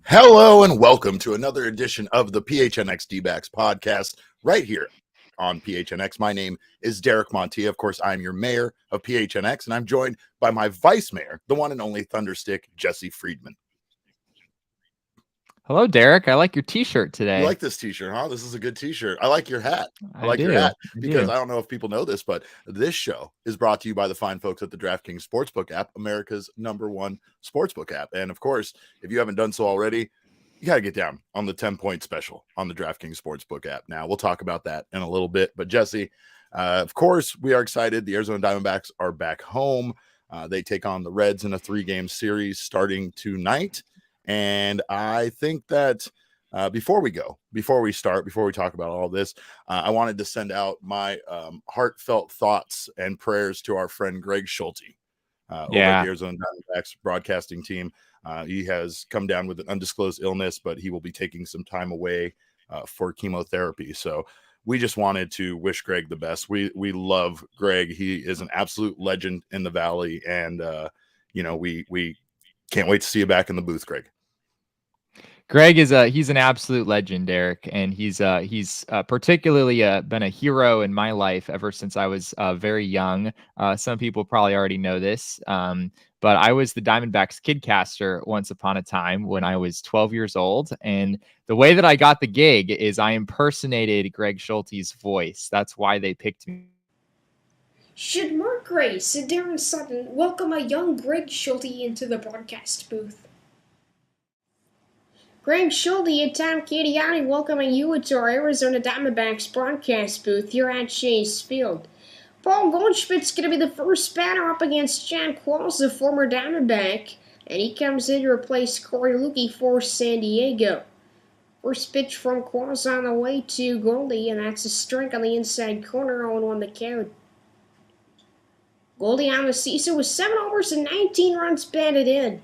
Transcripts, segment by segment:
Hello and welcome to another edition of the PHNX Dbacks podcast right here on PHNX. My name is Derek Montilla. Of course, I'm your mayor of PHNX, and I'm joined by my vice mayor, the one and only Thunderstick, Jesse Friedman. Hello, Derek. I like your t-shirt today. You like this t-shirt, huh? This is a good t-shirt. I like your hat. I like your hat because I don't know if people know this, but this show is brought to you by the fine folks at the DraftKings Sportsbook app, America's #1 sportsbook app. And of course, if you haven't done so already, you got to get down on the 10-point special on the DraftKings Sportsbook app. Now, we'll talk about that in a little bit. But Jesse, of course, we are excited. The Arizona Diamondbacks are back home. They take on the Reds in a 3-game series starting tonight. And I think that before we talk about all this, I wanted to send out my heartfelt thoughts and prayers to our friend Greg Schulte over at the Arizona Diamondbacks broadcasting team. He has come down with an undisclosed illness, but he will be taking some time away for chemotherapy. So we just wanted to wish Greg the best. We love Greg. He is an absolute legend in the Valley, and we can't wait to see you back in the booth, Greg. Greg is he's an absolute legend, Derek, and he's particularly been a hero in my life ever since I was very young. Some people probably already know this, but I was the Diamondbacks kidcaster once upon a time when I was 12 years old, and the way that I got the gig is I impersonated Greg Schulte's voice. That's why they picked me. Should Mark Grace and Darren Sutton welcome a young Greg Schulte into the broadcast booth? Greg Schulte and Tom Catiani welcoming you into our Arizona Diamondbacks broadcast booth here at Chase Field. Paul Goldschmidt's going to be the first batter up against John Qualls, the former Diamondback, and he comes in to replace Corey Lukey for San Diego. First pitch from Qualls on the way to Goldie, and that's a strike on the inside corner, 0-1 the count. Goldie on the season with 7 homers and 19 runs batted in.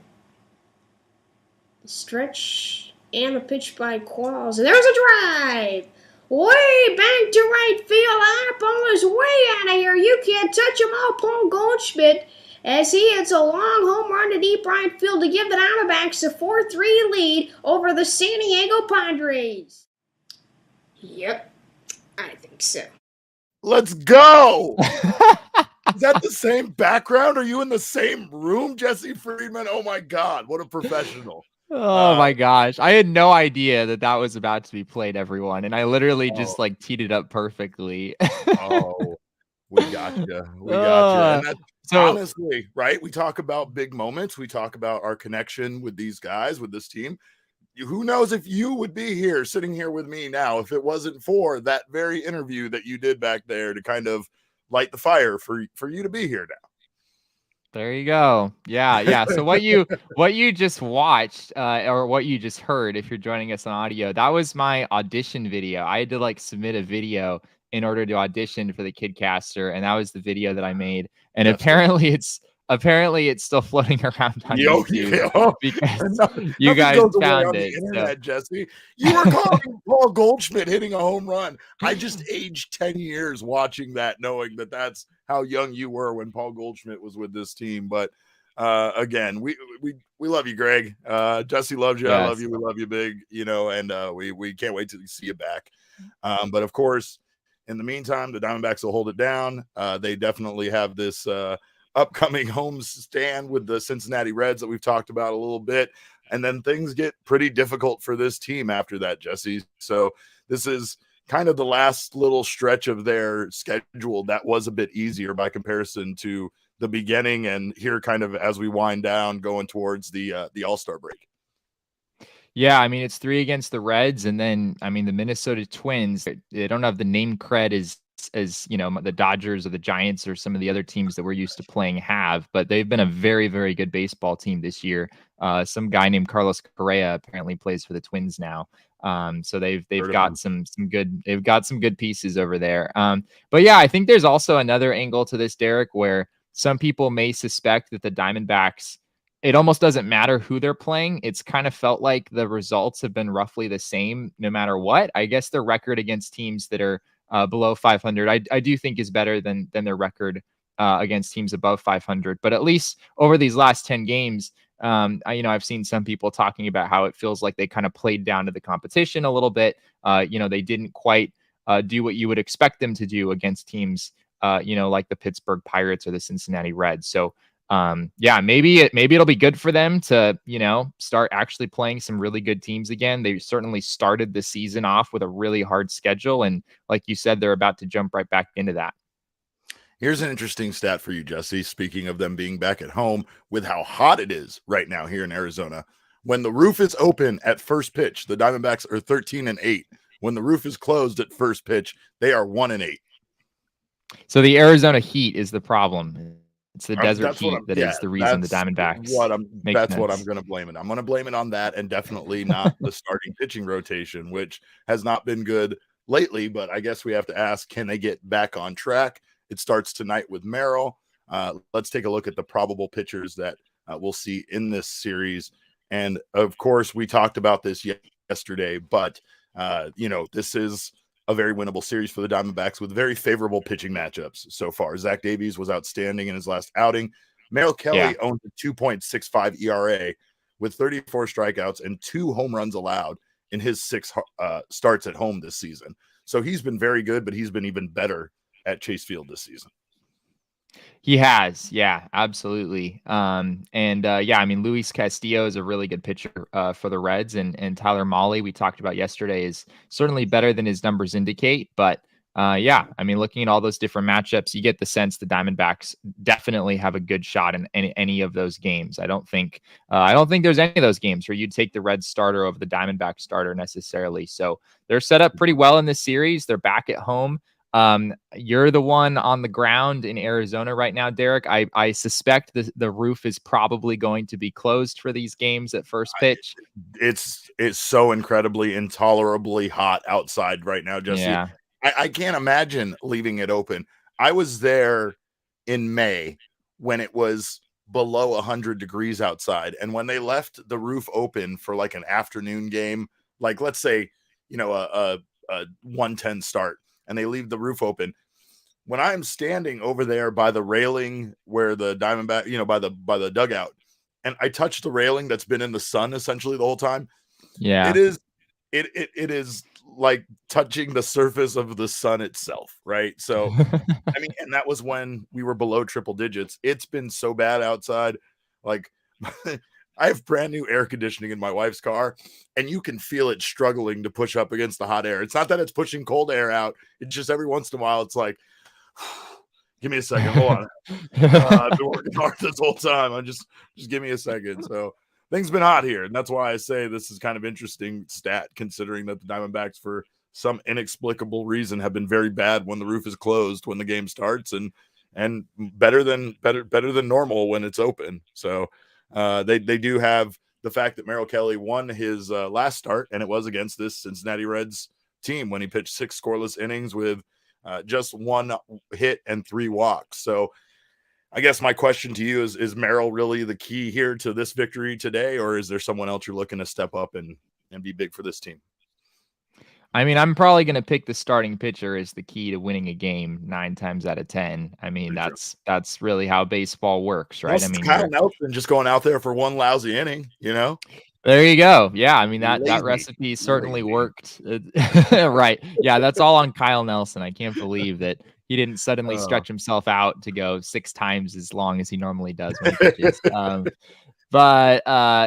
The stretch and the pitch by Qualls, and there's a drive! Way back to right field. That ball is way out of here. You can't touch him all, Paul Goldschmidt, as he hits a long home run to deep right field to give the Diamondbacks a 4-3 lead over the San Diego Padres. Yep, I think so. Let's go! Is that the same background? Are you in the same room, Jesse Friedman? Oh, my God. What a professional. Oh my gosh. I had no idea that was about to be played, everyone. And I literally just teed it up perfectly. We got you. And honestly, right? We talk about big moments. We talk about our connection with these guys, with this team. Who knows if you would be here, sitting here with me now, if it wasn't for that very interview that you did back there to kind of light the fire for you to be here now. There you go. Yeah. So what you just watched, or what you just heard, if you're joining us on audio, that was my audition video. I had to submit a video in order to audition for the Kidcaster, and that was the video that I made. And apparently it's still floating around on YouTube because you guys found it. Internet, Jesse. You were calling Paul Goldschmidt hitting a home run. I just aged 10 years watching that, knowing that that's how young you were when Paul Goldschmidt was with this team. But again, we love you, Greg. Jesse loves you. Yes. I love you. We love you big, and we can't wait to see you back. But of course, In the meantime, the Diamondbacks will hold it down. They definitely have this upcoming home stand with the Cincinnati Reds that we've talked about a little bit. And then things get pretty difficult for this team after that, Jesse. So this is kind of the last little stretch of their schedule that was a bit easier by comparison to the beginning, and here kind of as we wind down going towards the All-Star break. Yeah, I mean, it's 3 against the Reds, and then I mean the Minnesota Twins, they don't have the name cred as you know, the Dodgers or the Giants or some of the other teams that we're used to playing have, but they've been a very, very good baseball team this year. Some guy named Carlos Correa apparently plays for the Twins now. So they've got some good pieces over there. But yeah, I think there's also another angle to this, Derek, where some people may suspect that the Diamondbacks, it almost doesn't matter who they're playing. It's kind of felt like the results have been roughly the same no matter what. I guess their record against teams that are below 500, I do think is better than their record against teams above 500. But at least over these last 10 games, I've seen some people talking about how it feels like they kind of played down to the competition a little bit. They didn't quite do what you would expect them to do against teams, like the Pittsburgh Pirates or the Cincinnati Reds. So, maybe it'll be good for them to, start actually playing some really good teams again. They certainly started the season off with a really hard schedule. And like you said, they're about to jump right back into that. Here's an interesting stat for you, Jesse. Speaking of them being back at home with how hot it is right now here in Arizona, when the roof is open at first pitch, the Diamondbacks are 13-8. When the roof is closed at first pitch, they are 1-8. So the Arizona heat is the problem. It's the desert heat that is the reason the Diamondbacks. What I'm going to blame it. I'm going to blame it on that, and definitely not the starting pitching rotation, which has not been good lately. But I guess we have to ask, can they get back on track? It starts tonight with Merrill. Let's take a look at the probable pitchers that we'll see in this series. And of course, we talked about this yesterday, but this is a very winnable series for the Diamondbacks with very favorable pitching matchups so far. Zach Davies was outstanding in his last outing. Merrill Kelly owned a 2.65 ERA with 34 strikeouts and 2 home runs allowed in his 6 starts at home this season. So he's been very good, but he's been even better at Chase Field this season. He has, yeah, absolutely. Luis Castillo is a really good pitcher for the Reds, and Tyler Mahle, we talked about yesterday, is certainly better than his numbers indicate. But looking at all those different matchups, you get the sense the Diamondbacks definitely have a good shot in any of those games. I don't think there's any of those games where you'd take the Reds starter over the Diamondback starter necessarily. So they're set up pretty well in this series. They're back at home. You're the one on the ground in Arizona right now, Derek. I suspect the roof is probably going to be closed for these games at first pitch. It's so incredibly intolerably hot outside right now, Jesse. Yeah. I can't imagine leaving it open. I was there in May when it was below 100 degrees outside, and when they left the roof open for like an afternoon game, like let's say a 1:10 start, and they leave the roof open. When I'm standing over there by the railing where the Diamondback, by the dugout, and I touch the railing that's been in the sun essentially the whole time. Yeah, it is like touching the surface of the sun itself, right? So, and that was when we were below triple digits. It's been so bad outside. Like, I have brand new air conditioning in my wife's car, and you can feel it struggling to push up against the hot air. It's not that it's pushing cold air out. It's just every once in a while, it's like, give me a second. Hold on. I've been working hard this whole time. Just give me a second. So things been hot here. And that's why I say this is kind of interesting stat, considering that the Diamondbacks, for some inexplicable reason, have been very bad when the roof is closed, when the game starts, and better than normal when it's open. So, they do have the fact that Merrill Kelly won his last start, and it was against this Cincinnati Reds team when he pitched 6 scoreless innings with just 1 hit and 3 walks. So I guess my question to you is Merrill really the key here to this victory today, or is there someone else you're looking to step up and be big for this team? I mean, I'm probably going to pick the starting pitcher as the key to winning a game 9 times out of 10. I mean, that's really how baseball works, right? Kyle Nelson just going out there for 1 lousy inning, There you go. Yeah, I mean that Lazy. recipe certainly worked. Right. Yeah, that's all on Kyle Nelson. I can't believe that he didn't suddenly stretch himself out to go 6 times as long as he normally does when he pitches. But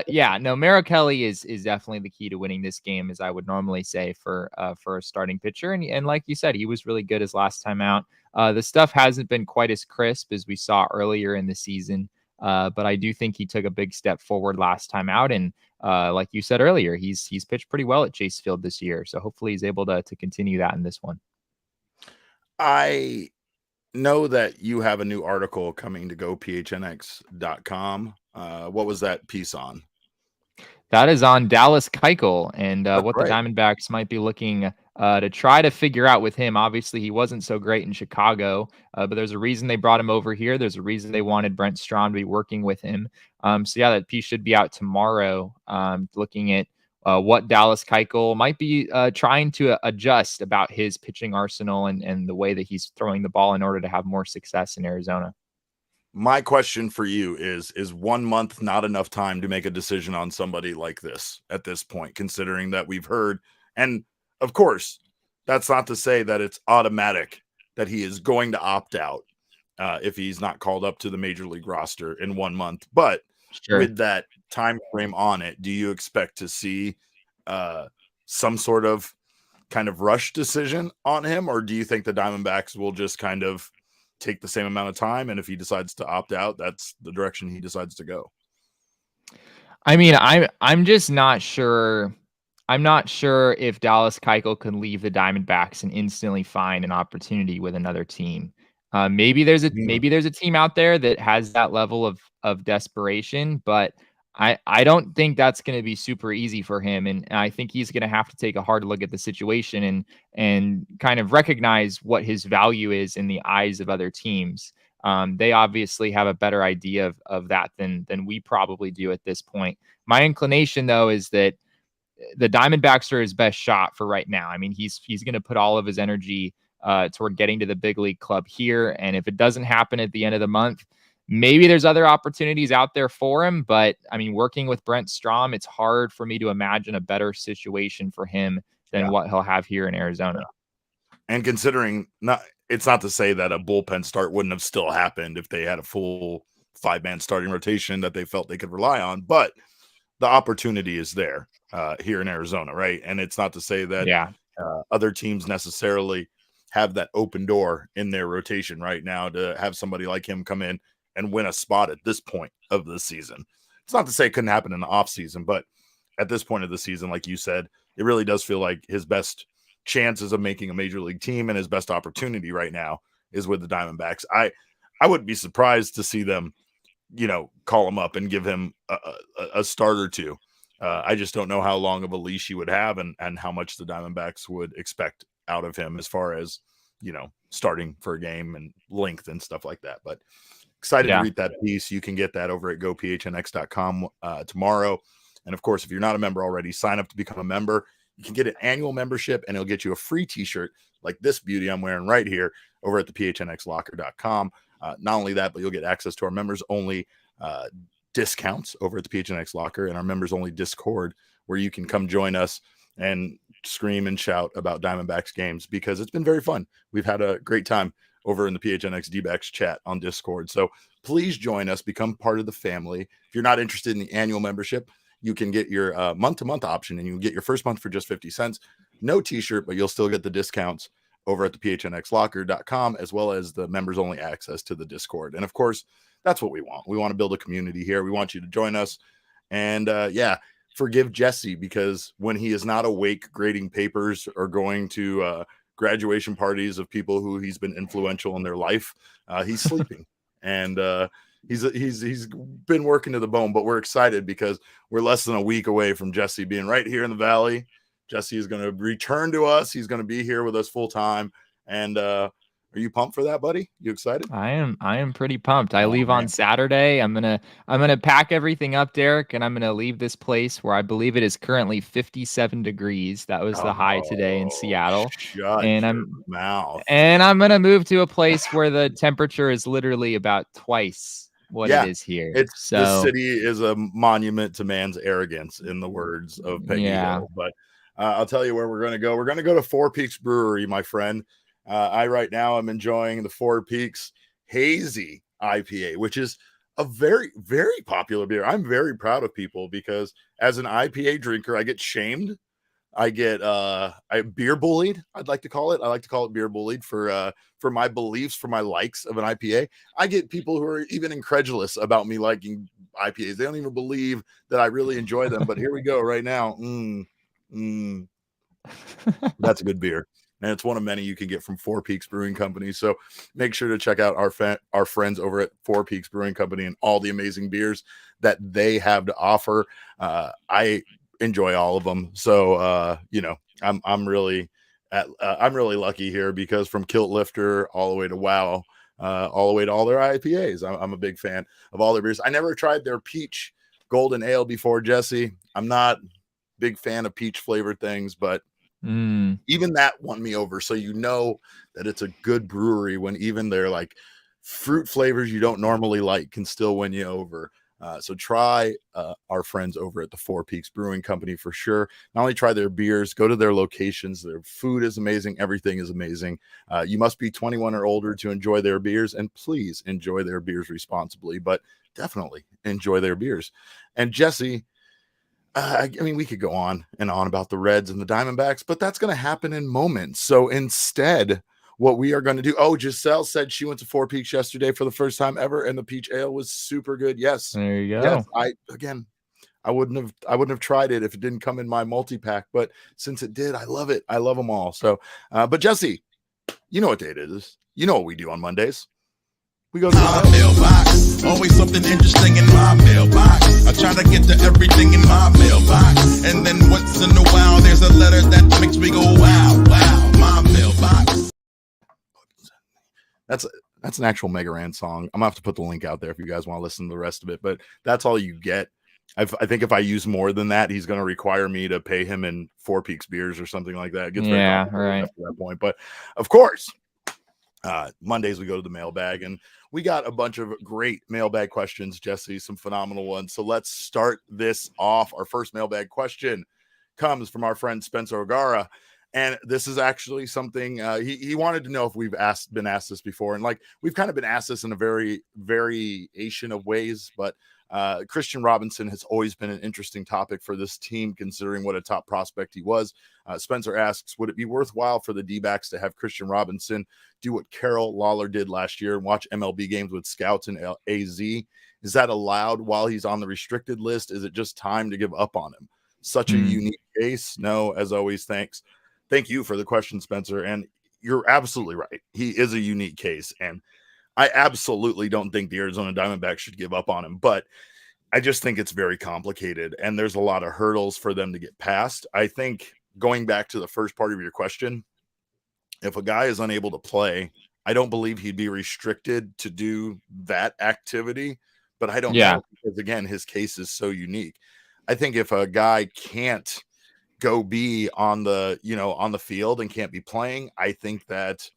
yeah, no, Merrill Kelly is definitely the key to winning this game, as I would normally say for a starting pitcher. And like you said, he was really good his last time out. The stuff hasn't been quite as crisp as we saw earlier in the season. But I do think he took a big step forward last time out. And like you said earlier, he's pitched pretty well at Chase Field this year. So hopefully he's able to continue that in this one. I know that you have a new article coming to gophnx.com. What was that piece on? That is on Dallas Keuchel and what the Diamondbacks might be looking to try to figure out with him. Obviously, he wasn't so great in Chicago, but there's a reason they brought him over here. There's a reason they wanted Brent Strom to be working with him. So yeah, that piece should be out tomorrow, looking at what Dallas Keuchel might be trying to adjust about his pitching arsenal and the way that he's throwing the ball in order to have more success in Arizona. My question for you is 1 month not enough time to make a decision on somebody like this at this point, considering that we've heard, and of course, that's not to say that it's automatic that he is going to opt out if he's not called up to the major league roster in 1 month. But with that time frame on it, do you expect to see some sort of kind of rush decision on him, or do you think the Diamondbacks will just kind of take the same amount of time, and if he decides to opt out, that's the direction he decides to go? I mean, I'm just not sure. I'm not sure if Dallas Keuchel can leave the Diamondbacks and instantly find an opportunity with another team. Maybe there's a team out there that has that level of desperation, but I don't think that's going to be super easy for him. And I think he's going to have to take a hard look at the situation and kind of recognize what his value is in the eyes of other teams. They obviously have a better idea of that than we probably do at this point. My inclination, though, is that the Diamondbacks are his best shot for right now. I mean, he's going to put all of his energy toward getting to the big league club here. And if it doesn't happen at the end of the month, maybe there's other opportunities out there for him. But I mean, working with Brent Strom, it's hard for me to imagine a better situation for him than what he'll have here in Arizona. And considering it's not to say that a bullpen start wouldn't have still happened if they had a full 5-man starting rotation that they felt they could rely on, but the opportunity is there here in Arizona, right? And it's not to say that other teams necessarily have that open door in their rotation right now to have somebody like him come in and win a spot at this point of the season. It's not to say it couldn't happen in the off season, but at this point of the season, like you said, it really does feel like his best chances of making a major league team and his best opportunity right now is with the Diamondbacks. I wouldn't be surprised to see them, call him up and give him a start or two. I just don't know how long of a leash he would have and how much the Diamondbacks would expect out of him as far as, starting for a game and length and stuff like that. But excited to read that piece. You can get that over at gophnx.com tomorrow. And of course, if you're not a member already, sign up to become a member. You can get an annual membership and it'll get you a free t-shirt like this beauty I'm wearing right here over at the PHNXLocker.com. Not only that, but you'll get access to our members only discounts over at the PHNX Locker and our members only Discord, where you can come join us and scream and shout about Diamondbacks games, because it's been very fun. We've had a great time over in the PHNX Dbacks chat on Discord. So please join us, become part of the family. If you're not interested in the annual membership, you can get your month-to-month option, and you can get your first month for just 50 cents. No t-shirt, but you'll still get the discounts over at the PHNXLocker.com, as well as the members-only access to the Discord. And, of course, that's what we want. We want to build a community here. We want you to join us. And, forgive Jesse, because when he is not awake grading papers or going to graduation parties of people who he's been influential in their life, he's sleeping. And he's been working to the bone, but we're excited because we're less than a week away from Jesse being right here in the Valley. Jesse is going to return to us. He's going to be here with us full time. And are you pumped for that, buddy? You excited? I am pretty pumped. I leave on Saturday. I'm gonna pack everything up, Derek, and I'm gonna leave this place where I believe it is currently 57 degrees. That was the high today in Seattle. And I'm gonna move to a place where the temperature is literally about twice what it is here. This city is a monument to man's arrogance, in the words of Peggy Hill. But I'll tell you where we're going to go. We're going to go to Four Peaks Brewery, my friend. I right now am enjoying the Four Peaks Hazy IPA, which is a very, very popular beer. I'm very proud of people because as an IPA drinker, I get shamed. I get beer bullied. I'd like to call it. I like to call it beer bullied for my beliefs, for my likes of an IPA. I get people who are even incredulous about me liking IPAs. They don't even believe that I really enjoy them. But here we go right now. That's a good beer. And it's one of many you can get from Four Peaks Brewing Company. So make sure to check out our friends over at Four Peaks Brewing Company and all the amazing beers that they have to offer. I enjoy all of them. So I'm really lucky here because from Kilt Lifter all the way to Wow, all the way to all their IPAs, I'm a big fan of all their beers. I never tried their peach golden ale before, Jesse. I'm not a big fan of peach flavored things, but even that won me over. So that it's a good brewery when even their like fruit flavors you don't normally like can still win you over. So try our friends over at the Four Peaks Brewing Company for sure. Not only try their beers, go to their locations. Their food is amazing. Everything is amazing. You must be 21 or older to enjoy their beers, and please enjoy their beers responsibly, but definitely enjoy their beers. And Jesse, I mean, we could go on and on about the Reds and the Diamondbacks, but that's going to happen in moments. So instead, what we are going to do. Oh, Giselle said she went to Four Peaks yesterday for the first time ever, and the peach ale was super good. Yes, there you go. Yes, I wouldn't have tried it if it didn't come in my multi-pack, but since it did, I love it. I love them all. So, but Jesse, you know what day it is. You know what we do on Mondays. We go to my mailbox. Always something interesting in my mailbox. I try to get to everything in my mailbox, and then once in a while, there's a letter that makes me go wow, wow. My mailbox. That's an actual Mega Ran song. I'm gonna have to put the link out there if you guys want to listen to the rest of it, but that's all you get. I think if I use more than that, he's going to require me to pay him in Four Peaks beers or something like that. It gets very complicated after that point. But of course, Mondays we go to the mailbag, and we got a bunch of great mailbag questions, Jesse, some phenomenal ones. So let's start this off. Our first mailbag question comes from our friend Spencer O'Gara. And this is actually something he wanted to know if we've been asked this before. And like, we've kind of been asked this in a very variation of ways, but Christian Robinson has always been an interesting topic for this team, considering what a top prospect he was. Spencer asks, would it be worthwhile for the Dbacks to have Christian Robinson do what Carol Lawler did last year and watch MLB games with scouts in AZ? Is that allowed while he's on the restricted list? Is it just time to give up on him? Such a unique case. No, as always, thanks. Thank you for the question, Spencer. And you're absolutely right. He is a unique case. And I absolutely don't think the Arizona Diamondbacks should give up on him. But I just think it's very complicated. And there's a lot of hurdles for them to get past. I think going back to the first part of your question, if a guy is unable to play, I don't believe he'd be restricted to do that activity. But I don't know, because, again, his case is so unique. I think if a guy can't go be on the field and can't be playing, I think that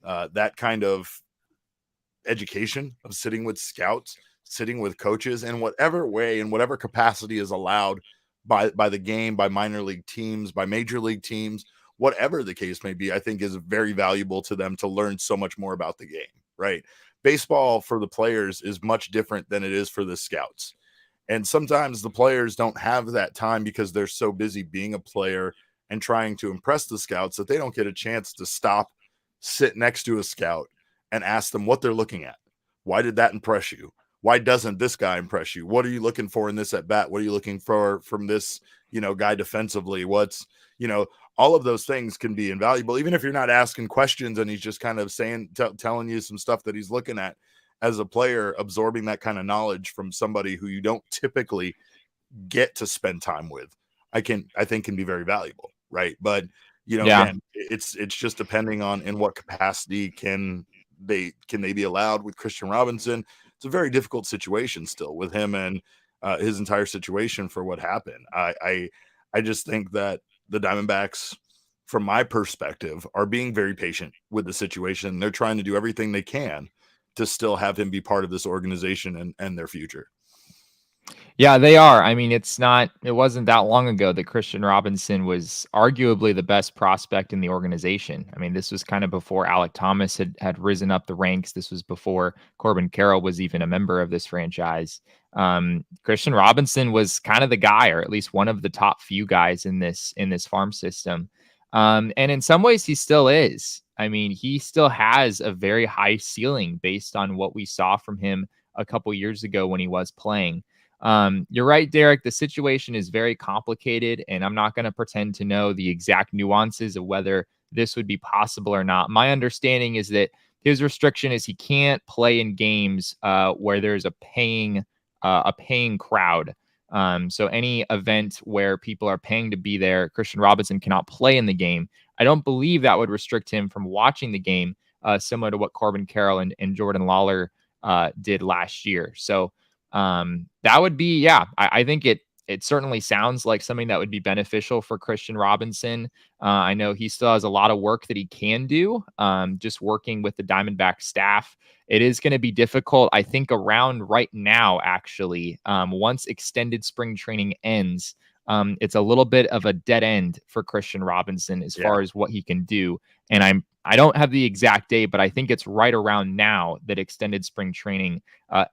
that kind of education of sitting with scouts, sitting with coaches in whatever way, in whatever capacity is allowed by the game, by minor league teams, by major league teams, whatever the case may be, I think is very valuable to them to learn so much more about the game, right? Baseball for the players is much different than it is for the scouts. And sometimes the players don't have that time because they're so busy being a player and trying to impress the scouts that they don't get a chance to stop, sit next to a scout and ask them what they're looking at. Why did that impress you? Why doesn't this guy impress you? What are you looking for in this at bat? What are you looking for from this, guy defensively? What's, all of those things can be invaluable, even if you're not asking questions and he's just kind of telling you some stuff that he's looking at. As a player, absorbing that kind of knowledge from somebody who you don't typically get to spend time with, I think can be very valuable. Right. But, again, it's just depending on in what capacity can they be allowed with Christian Robinson. It's a very difficult situation still with him and his entire situation for what happened. I just think that the Diamondbacks, from my perspective, are being very patient with the situation. They're trying to do everything they can to still have him be part of this organization and their future. Yeah, they are. I mean, it wasn't that long ago that Christian Robinson was arguably the best prospect in the organization. I mean, this was kind of before Alec Thomas had risen up the ranks. This was before Corbin Carroll was even a member of this franchise. Christian Robinson was kind of the guy, or at least one of the top few guys in this farm system. And in some ways he still is. I mean, he still has a very high ceiling based on what we saw from him a couple years ago when he was playing. You're right, Derek. The situation is very complicated, and I'm not going to pretend to know the exact nuances of whether this would be possible or not. My understanding is that his restriction is he can't play in games where there's a paying crowd. So any event where people are paying to be there, Christian Robinson cannot play in the game. I don't believe that would restrict him from watching the game, similar to what Corbin Carroll and Jordan Lawler did last year. So that would be, I think it certainly sounds like something that would be beneficial for Christian Robinson. I know he still has a lot of work that he can do, just working with the Diamondback staff. It is going to be difficult, I think, around right now, actually. Once extended spring training ends, it's a little bit of a dead end for Christian Robinson as far as what he can do. And I don't have the exact date, but I think it's right around now that extended spring training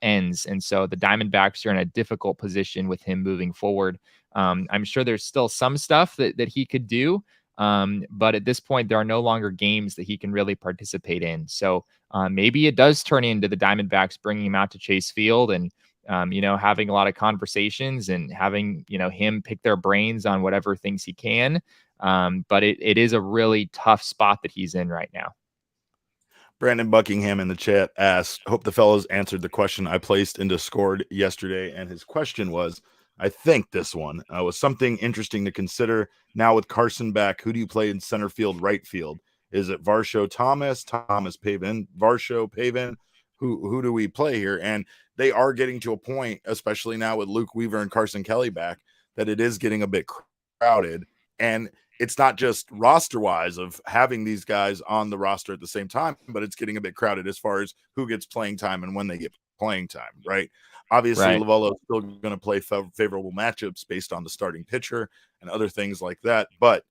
ends. And so the Diamondbacks are in a difficult position with him moving forward. I'm sure there's still some stuff that he could do. But at this point, there are no longer games that he can really participate in. So maybe it does turn into the Diamondbacks bringing him out to Chase Field and, having a lot of conversations and having, him pick their brains on whatever things he can. But it is a really tough spot that he's in right now. Brandon Buckingham in the chat asked, hope the fellows answered the question I placed in Discord yesterday. And his question was, I think this one was something interesting to consider. Now with Carson back, who do you play in center field, right field? Is it Varsho, Thomas, Pavin, Varsho, Pavin? Who do we play here? And they are getting to a point, especially now with Luke Weaver and Carson Kelly back, that it is getting a bit crowded. And it's not just roster-wise of having these guys on the roster at the same time, but it's getting a bit crowded as far as who gets playing time and when they get playing time, right? Obviously, right. Lovullo is still going to play favorable matchups based on the starting pitcher and other things like that. But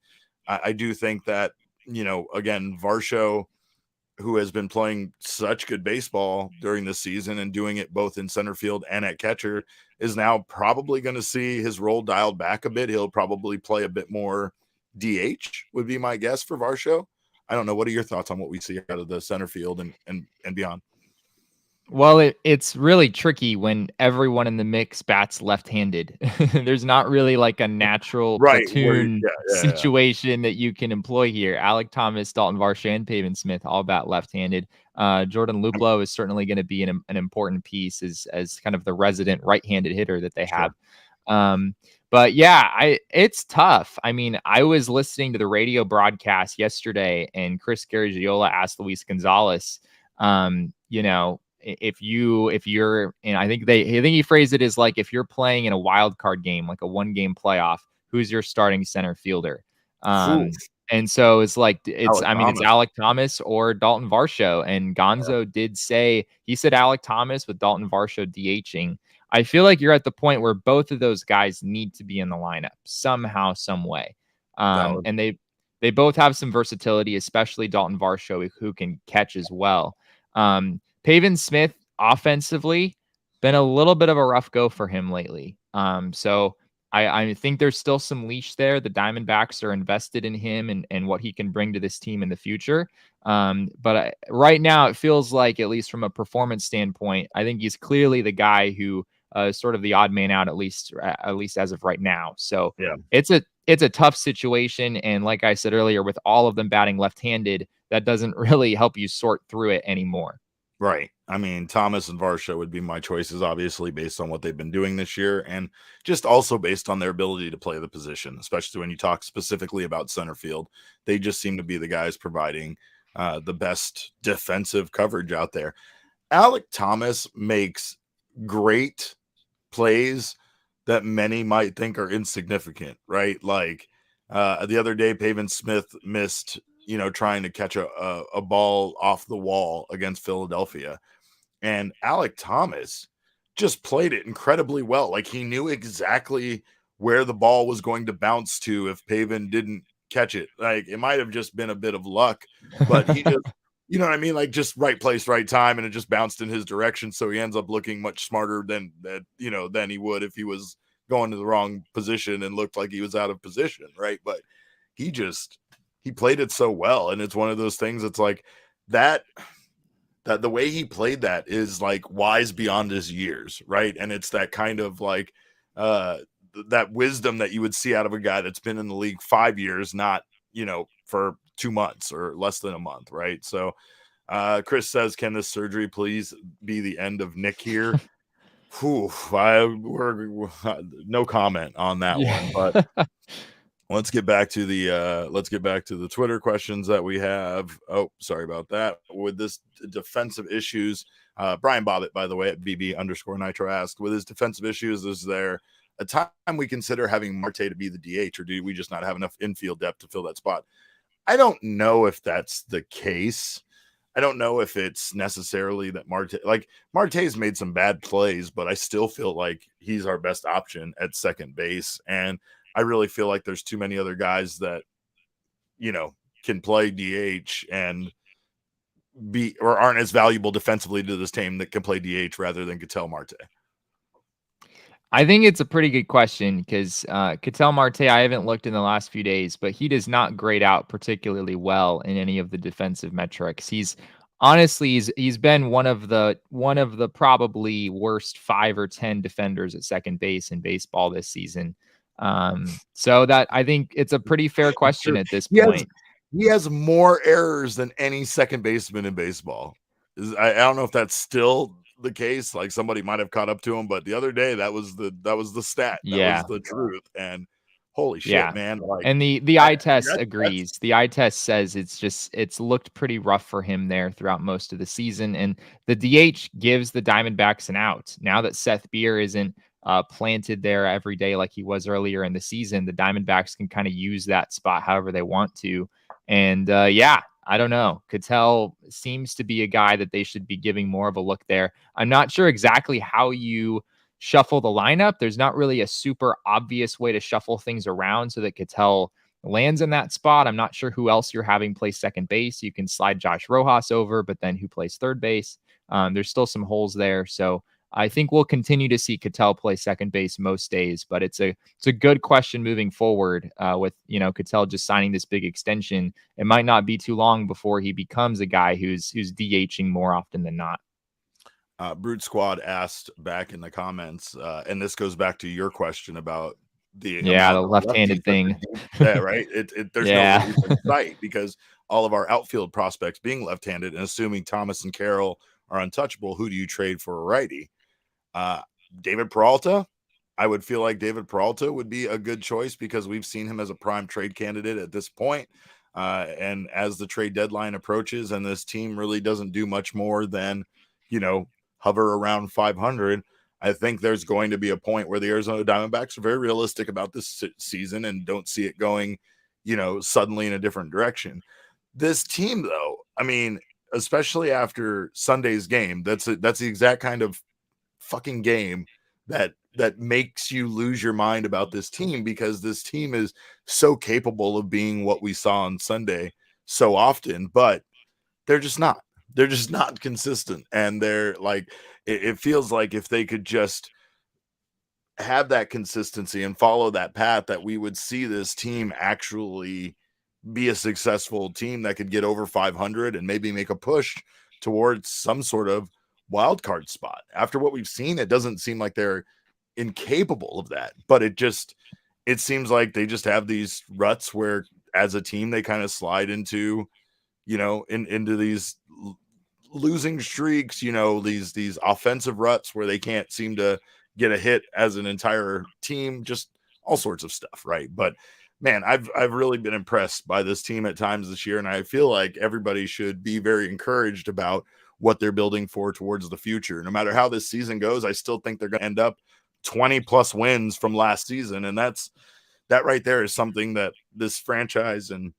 I do think that, again, Varsho, who has been playing such good baseball during the season and doing it both in center field and at catcher, is now probably going to see his role dialed back a bit. He'll probably play a bit more DH would be my guess for Varsho. I don't know. What are your thoughts on what we see out of the center field and beyond? Well, it's really tricky when everyone in the mix bats left-handed. There's not really like a natural platoon situation that you can employ here. Alec Thomas, Dalton Varsho, and Pavin Smith all bat left-handed. Jordan Luplow is certainly going to be an important piece as kind of the resident right-handed hitter that they have. But yeah, it's tough. I mean, I was listening to the radio broadcast yesterday, and Chris Garagiola asked Luis Gonzalez, if you're, and I think he phrased it as like, if you're playing in a wild card game, like a 1-game playoff, who's your starting center fielder? And so it's like, it's Alec Thomas or Dalton Varsho. And Gonzo did say, he said Alec Thomas with Dalton Varsho DHing. I feel like you're at the point where both of those guys need to be in the lineup somehow, some way. And they both have some versatility, especially Dalton Varsho, who can catch as well. Pavin Smith offensively been a little bit of a rough go for him lately. So I think there's still some leash there. The Diamondbacks are invested in him and what he can bring to this team in the future. But right now it feels like, at least from a performance standpoint, I think he's clearly the guy who is sort of the odd man out, at least as of right now. So it's a tough situation. And like I said earlier, with all of them batting left-handed, that doesn't really help you sort through it anymore. Right. I mean, Thomas and Varsho would be my choices, obviously, based on what they've been doing this year, and just also based on their ability to play the position, especially when you talk specifically about center field. They just seem to be the guys providing the best defensive coverage out there. Alec Thomas makes great plays that many might think are insignificant, right? Like the other day, Pavin Smith missed, trying to catch a ball off the wall against Philadelphia. And Alec Thomas just played it incredibly well. Like, he knew exactly where the ball was going to bounce to if Pavin didn't catch it. Like, it might have just been a bit of luck, but he just, you know what I mean? Like, just right place, right time, and it just bounced in his direction. So he ends up looking much smarter than he would if he was going to the wrong position and looked like he was out of position, right? But he played it so well. And it's one of those things that's like that the way he played that is like wise beyond his years, right? And it's that kind of like that wisdom that you would see out of a guy that's been in the league 5 years, not, for 2 months or less than a month, right? So Chris says, can this surgery please be the end of Nick here? No comment on that one, but let's get back to the Twitter questions that we have. Oh, sorry about that. With this defensive issues, Brian Bobbitt, by the way, at BB_Nitro asked, with his defensive issues, is there a time we consider having Marte to be the DH, or do we just not have enough infield depth to fill that spot? I don't know if that's the case. I don't know if it's necessarily that Marte's made some bad plays, but I still feel like he's our best option at second base. And I really feel like there's too many other guys that, can play DH and aren't as valuable defensively to this team that can play DH rather than Ketel Marte. I think it's a pretty good question because Ketel Marte, I haven't looked in the last few days, but he does not grade out particularly well in any of the defensive metrics. He's been one of the probably worst 5 or 10 defenders at second base in baseball this season. So that, I think it's a pretty fair question at this point. He has more errors than any second baseman in baseball. I don't know if that's still the case. Like, somebody might have caught up to him, but the other day that was the stat. That was the truth. And holy shit, man. Like, and the eye test agrees. The eye test says it's looked pretty rough for him there throughout most of the season. And the DH gives the Diamondbacks an out. Now that Seth Beer isn't planted there every day like he was earlier in the season, the Diamondbacks can kind of use that spot however they want to. And I don't know. Ketel seems to be a guy that they should be giving more of a look there. I'm not sure exactly how you shuffle the lineup. There's not really a super obvious way to shuffle things around so that Ketel lands in that spot. I'm not sure who else you're having play second base. You can slide Josh Rojas over, but then who plays third base? There's still some holes there. So I think we'll continue to see Ketel play second base most days, but it's a good question moving forward with, Ketel just signing this big extension. It might not be too long before he becomes a guy who's DHing more often than not. Brood Squad asked back in the comments, and this goes back to your question about the left-handed thing. Yeah, right. There's no reason right, because all of our outfield prospects being left-handed, and assuming Thomas and Carroll are untouchable, who do you trade for a righty? David Peralta. I would feel like David Peralta would be a good choice because we've seen him as a prime trade candidate at this point. And as the trade deadline approaches and this team really doesn't do much more than, hover around 500, I think there's going to be a point where the Arizona Diamondbacks are very realistic about this season and don't see it going, suddenly in a different direction. This team, though, I mean, especially after Sunday's game, that's the exact kind of fucking game that makes you lose your mind about this team, because this team is so capable of being what we saw on Sunday so often, but they're just not consistent. And they're like, it feels like if they could just have that consistency and follow that path, that we would see this team actually be a successful team that could get over 500 and maybe make a push towards some sort of wild card spot. After what we've seen, it doesn't seem like they're incapable of that, but it seems like they just have these ruts where as a team they kind of slide into, into these losing streaks, these offensive ruts where they can't seem to get a hit as an entire team, just all sorts of stuff, right? But man, I've really been impressed by this team at times this year, and I feel like everybody should be very encouraged about what they're building for towards the future. No matter how this season goes, I still think they're going to end up 20 plus wins from last season. And that right there is something that this franchise and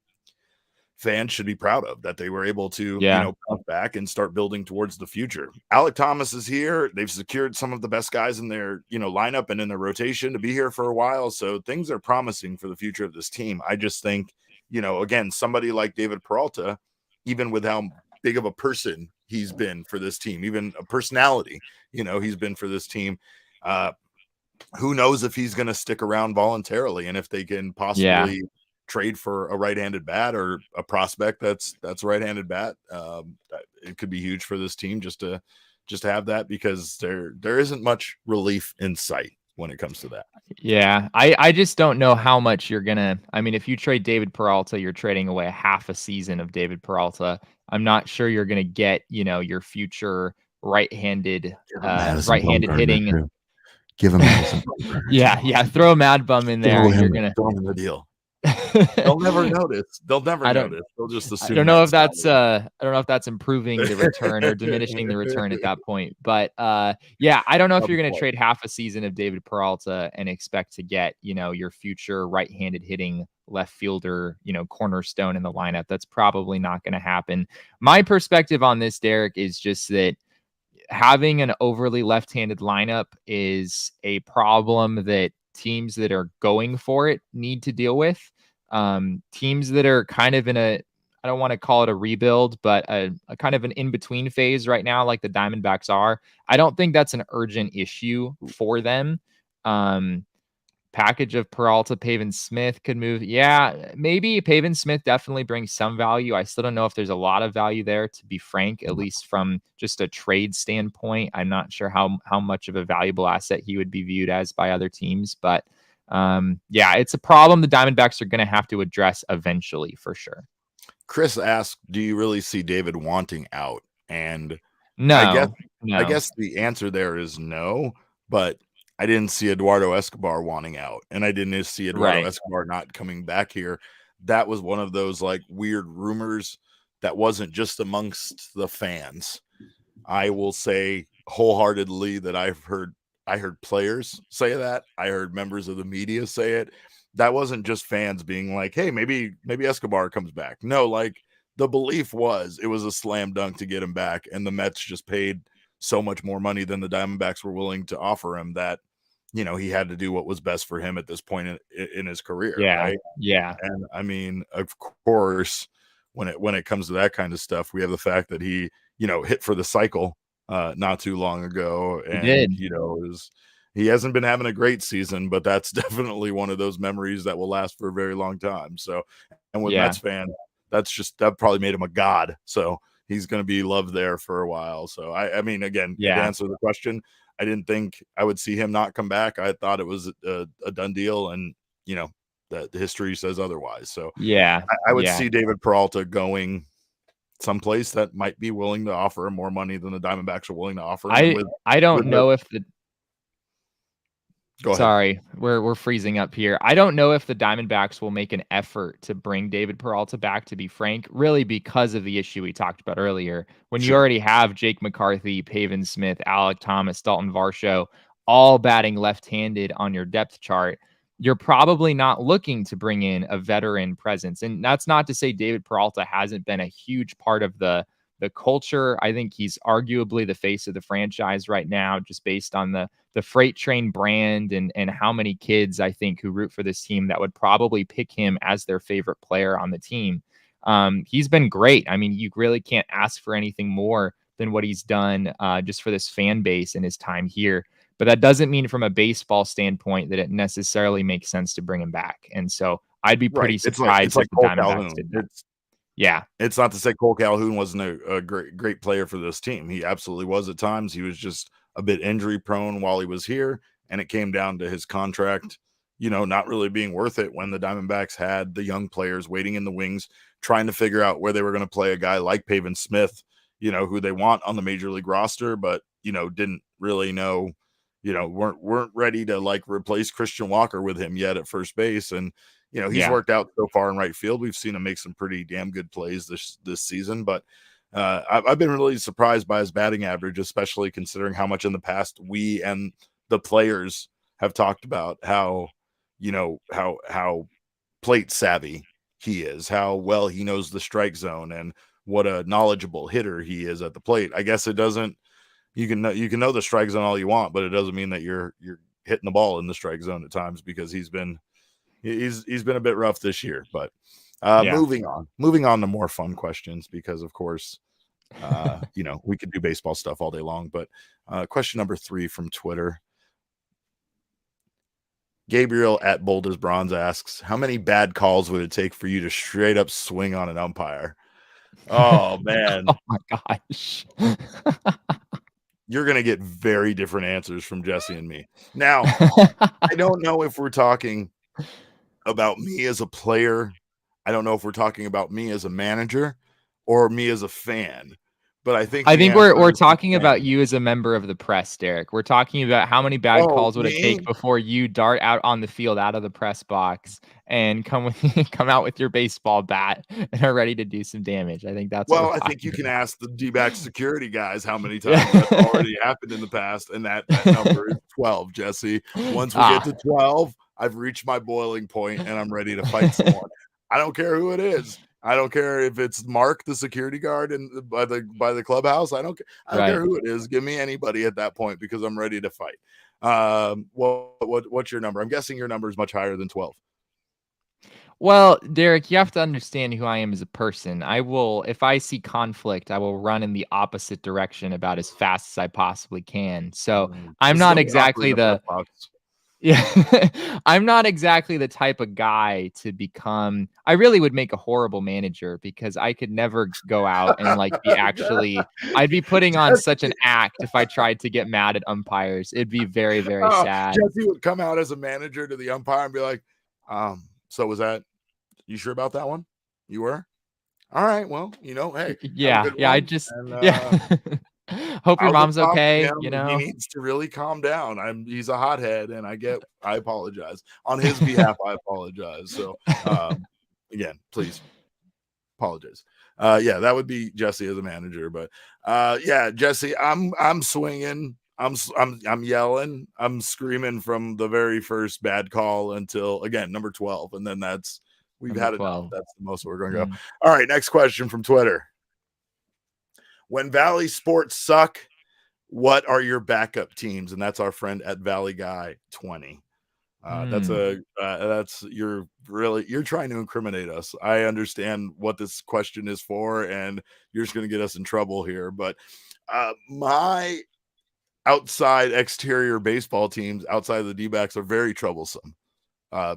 fans should be proud of, that they were able to, Yeah. bounce back and start building towards the future. Alec Thomas is here. They've secured some of the best guys in their, lineup and in their rotation to be here for a while. So things are promising for the future of this team. I just think, again, somebody like David Peralta, even with how big of a person he's been for this team, even a personality, he's been for this team. Who knows if he's going to stick around voluntarily, and if they can possibly trade for a right-handed bat or a prospect that's a right-handed bat. It could be huge for this team just to have that, because there isn't much relief in sight when it comes to that. Yeah, I just don't know how much you're gonna. I mean, if you trade David Peralta, you're trading away a half a season of David Peralta. I'm not sure you're gonna get, your future right-handed hitting. Give him yeah. Throw a Mad Bum in there. You're gonna throw him the deal. They'll never notice. They'll just assume. I don't know if that's improving the return or diminishing the return at that point. But I don't know if you're going to trade half a season of David Peralta and expect to get, your future right-handed hitting left fielder, cornerstone in the lineup. That's probably not going to happen. My perspective on this, Derek, is just that having an overly left-handed lineup is a problem that teams that are going for it need to deal with. Teams that are kind of in I don't want to call it a rebuild, but a kind of an in-between phase right now, like the Diamondbacks are, I don't think that's an urgent issue for them. Package of Peralta, Pavin Smith could move. Yeah, maybe Pavin Smith definitely brings some value. I still don't know if there's a lot of value there, to be frank, at least from just a trade standpoint. I'm not sure how much of a valuable asset he would be viewed as by other teams. But it's a problem the Diamondbacks are going to have to address eventually, for sure. Chris asked, do you really see David wanting out? And no. I guess the answer there is no, but I didn't see Eduardo Escobar wanting out, and I didn't see Eduardo Escobar not coming back here. That was one of those like weird rumors that wasn't just amongst the fans. I will say wholeheartedly that I heard players say that. I heard members of the media say it. That wasn't just fans being like, hey, maybe Escobar comes back. No, like the belief was it was a slam dunk to get him back, and the Mets just paid so much more money than the Diamondbacks were willing to offer him that, he had to do what was best for him at this point in his career. Yeah. Right? Yeah. And I mean, of course, when it comes to that kind of stuff, we have the fact that he, hit for the cycle not too long ago. And, he did. He hasn't been having a great season, but that's definitely one of those memories that will last for a very long time. So, and with Mets fan, that probably made him a god. So he's going to be loved there for a while. So I mean, again, to answer the question, I didn't think I would see him not come back. I thought it was a done deal, and that the history says otherwise. So I would see David Peralta going someplace that might be willing to offer him more money than the Diamondbacks are willing to offer him. I don't know if the Go ahead. Sorry, we're freezing up here. I don't know if the Diamondbacks will make an effort to bring David Peralta back, to be frank, really because of the issue we talked about earlier. When you already have Jake McCarthy, Pavin Smith, Alec Thomas, Dalton Varsho, all batting left-handed on your depth chart, you're probably not looking to bring in a veteran presence. And that's not to say David Peralta hasn't been a huge part of the culture. I think he's arguably the face of the franchise right now, just based on the freight train brand and how many kids I think who root for this team that would probably pick him as their favorite player on the team. He's been great. I mean, you really can't ask for anything more than what he's done just for this fan base and his time here. But that doesn't mean from a baseball standpoint that it necessarily makes sense to bring him back. And so I'd be pretty surprised if the Diamondbacks did that. It's not to say Cole Calhoun wasn't a great player for this team. He absolutely was at times. He was just a bit injury prone while he was here, and it came down to his contract, not really being worth it when the Diamondbacks had the young players waiting in the wings, trying to figure out where they were going to play a guy like Pavin Smith, who they want on the major league roster, but, didn't really know, weren't ready to like replace Christian Walker with him yet at first base. And, he's worked out so far in right field. We've seen him make some pretty damn good plays this season, but I've been really surprised by his batting average, especially considering how much in the past we and the players have talked about how plate savvy he is, how well he knows the strike zone, and what a knowledgeable hitter he is at the plate. I guess it doesn't. You can know the strike zone all you want, but it doesn't mean that you're hitting the ball in the strike zone at times, because he's been a bit rough this year. But moving on to more fun questions, because of course, we could do baseball stuff all day long. But question number 3 from Twitter. Gabriel at Boulders Bronze asks, how many bad calls would it take for you to straight up swing on an umpire? Oh, man. Oh, my gosh. You're going to get very different answers from Jesse and me. Now, I don't know if we're talking about me as a player. I don't know if we're talking about me as a manager or me as a fan. But I think we're talking about you as a member of the press, Derek. We're talking about how many bad calls would it take before you dart out on the field out of the press box and come out with your baseball bat and are ready to do some damage. I think that's I think you can ask the Dbacks security guys how many times that's already happened in the past, and that number is 12, Jesse. Once we get to 12, I've reached my boiling point and I'm ready to fight someone. I don't care who it is. I don't care if it's Mark, the security guard, by the clubhouse. I don't care who it is. Give me anybody at that point, because I'm ready to fight. What's your number? I'm guessing your number is much higher than 12. Well, Derek, you have to understand who I am as a person. If I see conflict, I will run in the opposite direction about as fast as I possibly can. So I'm not exactly I'm not exactly the type of guy to become. I really would make a horrible manager, because I could never go out and I'd be putting on such an act if I tried to get mad at umpires. It'd be very, very sad. Jesse would come out as a manager to the umpire and be like, so was that, you sure about that one? You were? All right. Well, hey. Yeah. I just, hope your mom's okay. He needs to really calm down. He's a hothead, and I apologize on his behalf. I apologize. So, again, please apologize. That would be Jesse as a manager. But Jesse, I'm swinging. I'm yelling. I'm screaming from the very first bad call until, again, number 12, and then we've had enough. That's the most we're going to go. All right, next question from Twitter. When Valley sports suck, what are your backup teams? And that's our friend at Valley Guy 20. You're trying to incriminate us. I understand what this question is for, and you're just going to get us in trouble here. But my outside exterior baseball teams outside of the D-backs are very troublesome.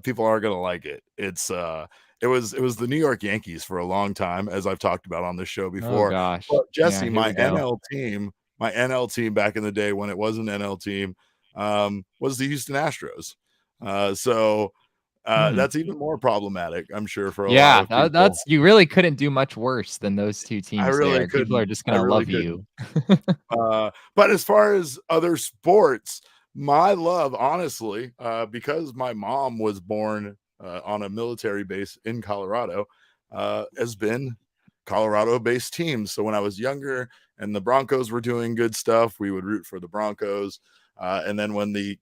People aren't going to like it. It was the New York Yankees for a long time, as I've talked about on this show before. Oh gosh. But Jesse, my NL team back in the day when it was an NL team, was the Houston Astros. That's even more problematic, I'm sure, for a lot of people. That's you really couldn't do much worse than those two teams. I really couldn't. People are just gonna love you. But as far as other sports, my love, honestly, because my mom was born on a military base in Colorado, has been Colorado-based teams. So when I was younger and the Broncos were doing good stuff, we would root for the Broncos. And then when the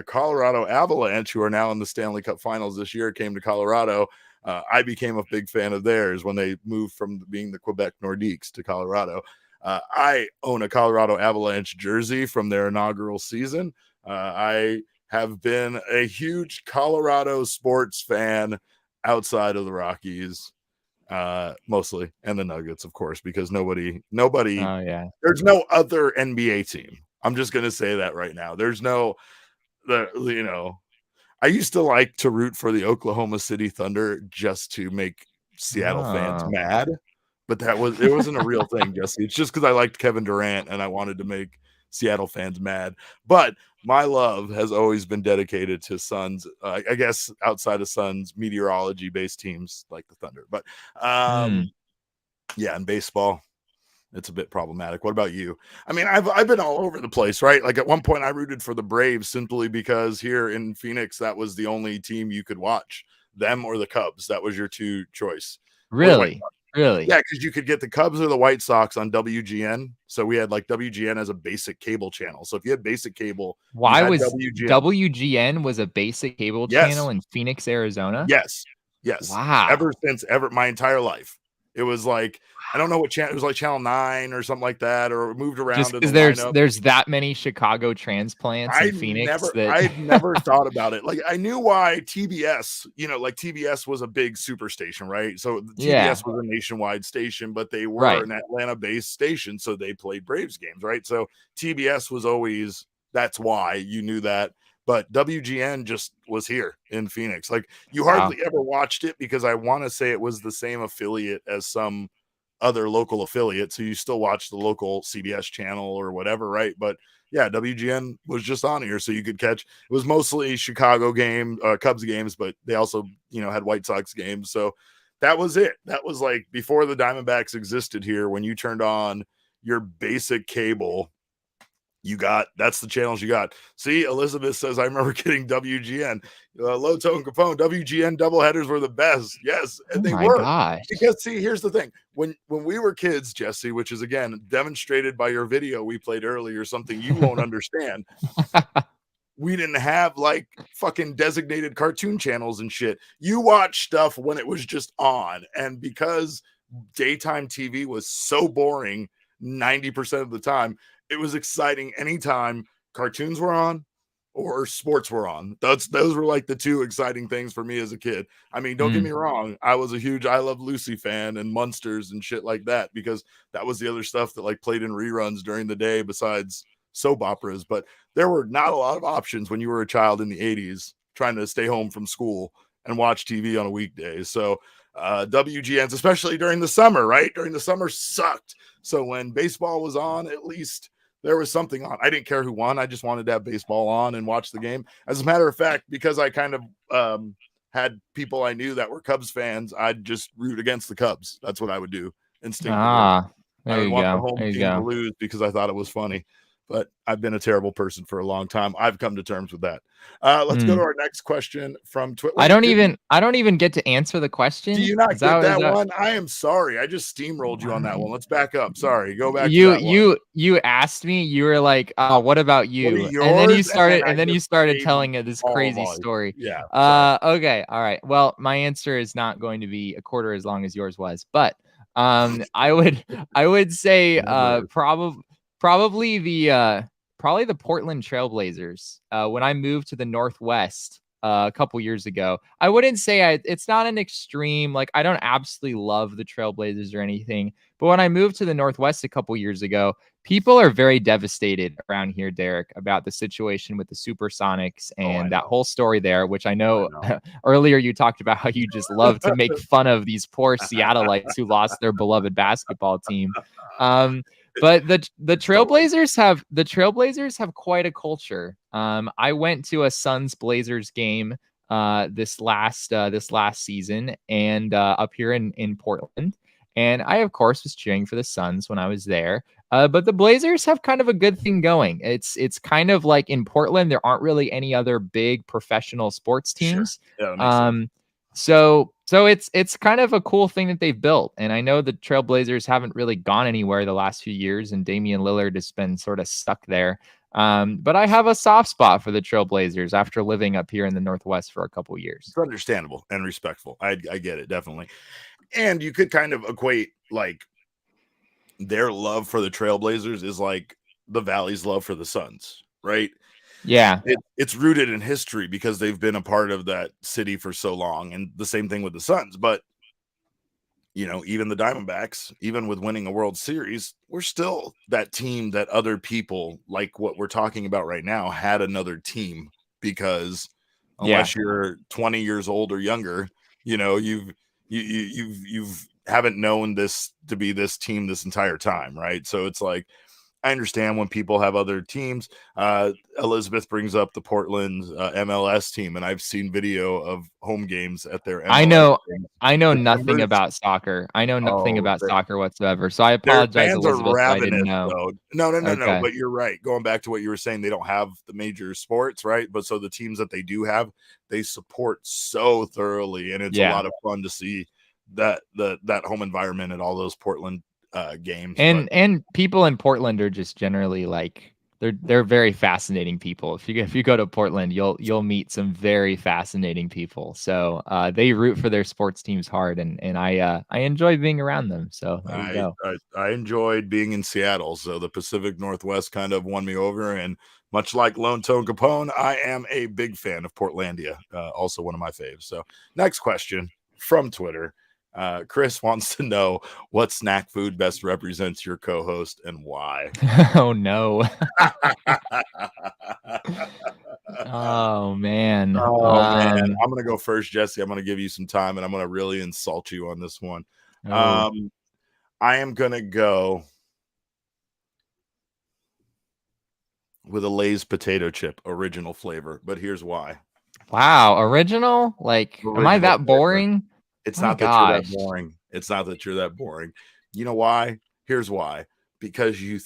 Colorado Avalanche, who are now in the Stanley Cup Finals this year, came to Colorado, I became a big fan of theirs when they moved from being the Quebec Nordiques to Colorado. I own a Colorado Avalanche jersey from their inaugural season. I have been a huge Colorado sports fan outside of the Rockies, mostly, and the Nuggets, of course, because nobody. There's no other NBA team. I'm just going to say that right now. There's I used to like to root for the Oklahoma City Thunder just to make Seattle fans mad, but it wasn't a real thing, Jesse. It's just because I liked Kevin Durant and I wanted to make Seattle fans mad. But my love has always been dedicated to Suns, I guess outside of Suns, meteorology-based teams like the Thunder. But in baseball, it's a bit problematic. What about you? I mean, I've been all over the place, right? Like at one point I rooted for the Braves simply because here in Phoenix, that was the only team you could watch, them or the Cubs. That was your two choice. Really? Yeah, because you could get the Cubs or the White Sox on WGN. So we had like WGN as a basic cable channel. So if you had basic cable, why was WGN was a basic cable channel in Phoenix, Arizona? Yes. Yes. Wow. Ever since my entire life. It was like, I don't know what channel, it was like Channel 9 or something like that, or moved around Just in the because lineup. there's that many Chicago transplants in Phoenix I'd never thought about it. Like, I knew why TBS, like TBS was a big super station, right? So TBS was a nationwide station, but they were an Atlanta-based station, so they played Braves games, right? So TBS was always, that's why you knew that. But WGN just was here in Phoenix. Like, you hardly ever watched it because I want to say it was the same affiliate as some other local affiliate. So you still watch the local CBS channel or whatever, right? But yeah, WGN was just on here. So you could catch, it was mostly Chicago Cubs games, but they also, had White Sox games. So that was it. That was like before the Diamondbacks existed here. When you turned on your basic cable, that's the channels you got. See, Elizabeth says, I remember getting WGN, Low Tone Capone, WGN doubleheaders were the best. Yes. And they were. Gosh. Because see, here's the thing. When we were kids, Jesse, which is again, demonstrated by your video we played earlier, something you won't understand. We didn't have like fucking designated cartoon channels and shit. You watch stuff when it was just on. And because daytime TV was so boring 90% of the time, it was exciting anytime cartoons were on or sports were on. Those were like the two exciting things for me as a kid. I mean, don't get me wrong. I was a huge I Love Lucy fan and Munsters and shit like that, because that was the other stuff that like played in reruns during the day besides soap operas. But there were not a lot of options when you were a child in the 80s trying to stay home from school and watch TV on a weekday. So WGNs, especially during the summer, right? During the summer sucked. So when baseball was on, at least there was something on. I didn't care who won. I just wanted to have baseball on and watch the game. As a matter of fact, because I kind of had people I knew that were Cubs fans, I'd just root against the Cubs. That's what I would do instinctively. I would want the home team to lose because I thought it was funny. But I've been a terrible person for a long time. I've come to terms with that. Let's go to our next question from Twitter. I don't even get to answer the question. Do you not get that one? I am sorry. I just steamrolled you on that one. Let's back up. Sorry. Go back to that one. You asked me, you were like, what about you? And then you started telling this crazy story. Yeah. Okay. All right. Well, my answer is not going to be a quarter as long as yours was, but I would say probably the Portland Trailblazers. When I moved to the Northwest a couple years ago, I wouldn't say it's not an extreme, like I don't absolutely love the Trailblazers or anything, but when I moved to the Northwest a couple years ago, people are very devastated around here, Derek, about the situation with the Supersonics and that whole story there, which I know earlier you talked about how you just love to make fun of these poor Seattleites who lost their beloved basketball team. But the Trailblazers have quite a culture. I went to a Suns Blazers game this last season and up here in Portland, and I of course was cheering for the Suns when I was there. But the Blazers have kind of a good thing going. It's kind of like in Portland there aren't really any other big professional sports teams. Sure. Yeah, so it's kind of a cool thing that they've built. And I know the Trailblazers haven't really gone anywhere the last few years, and Damian Lillard has been sort of stuck there. But I have a soft spot for the Trailblazers after living up here in the Northwest for a couple years. It's understandable and respectful. I get it, definitely. And you could kind of equate like their love for the Trailblazers is like the Valley's love for the Suns, right? Yeah, it's rooted in history because they've been a part of that city for so long, and the same thing with the Suns. But even the Diamondbacks, even with winning a World Series, we're still that team that other people like what we're talking about right now had another team, because unless you're 20 years old or younger, you haven't known this to be this team this entire time, right? So it's like, I understand when people have other teams. Elizabeth brings up the Portland MLS team, and I've seen video of home games at their MLS I know nothing about soccer. I know nothing about soccer whatsoever. So I apologize, Elizabeth. I didn't know. No. But you're right. Going back to what you were saying, they don't have the major sports, right? But so the teams that they do have, they support so thoroughly, and it's a lot of fun to see that home environment at all those Portland games. And people in Portland are just generally like they're very fascinating people. If you go to Portland, you'll meet some very fascinating people. So they root for their sports teams hard, and I enjoy being around them. So there you go. I enjoyed being in Seattle. So the Pacific Northwest kind of won me over, and much like Lone Tone Capone, I am a big fan of Portlandia. Also one of my faves. So next question from Twitter. Chris wants to know what snack food best represents your co-host and why. Oh no. Oh man. Man. I'm gonna go first, Jesse. I'm gonna give you some time, and I'm gonna really insult you on this one. I am gonna go with a Lay's potato chip original flavor, but here's why. Wow, original? Like, am I that boring? It's not that you're that boring. It's not that you're that boring. You know why? Here's why. Because you're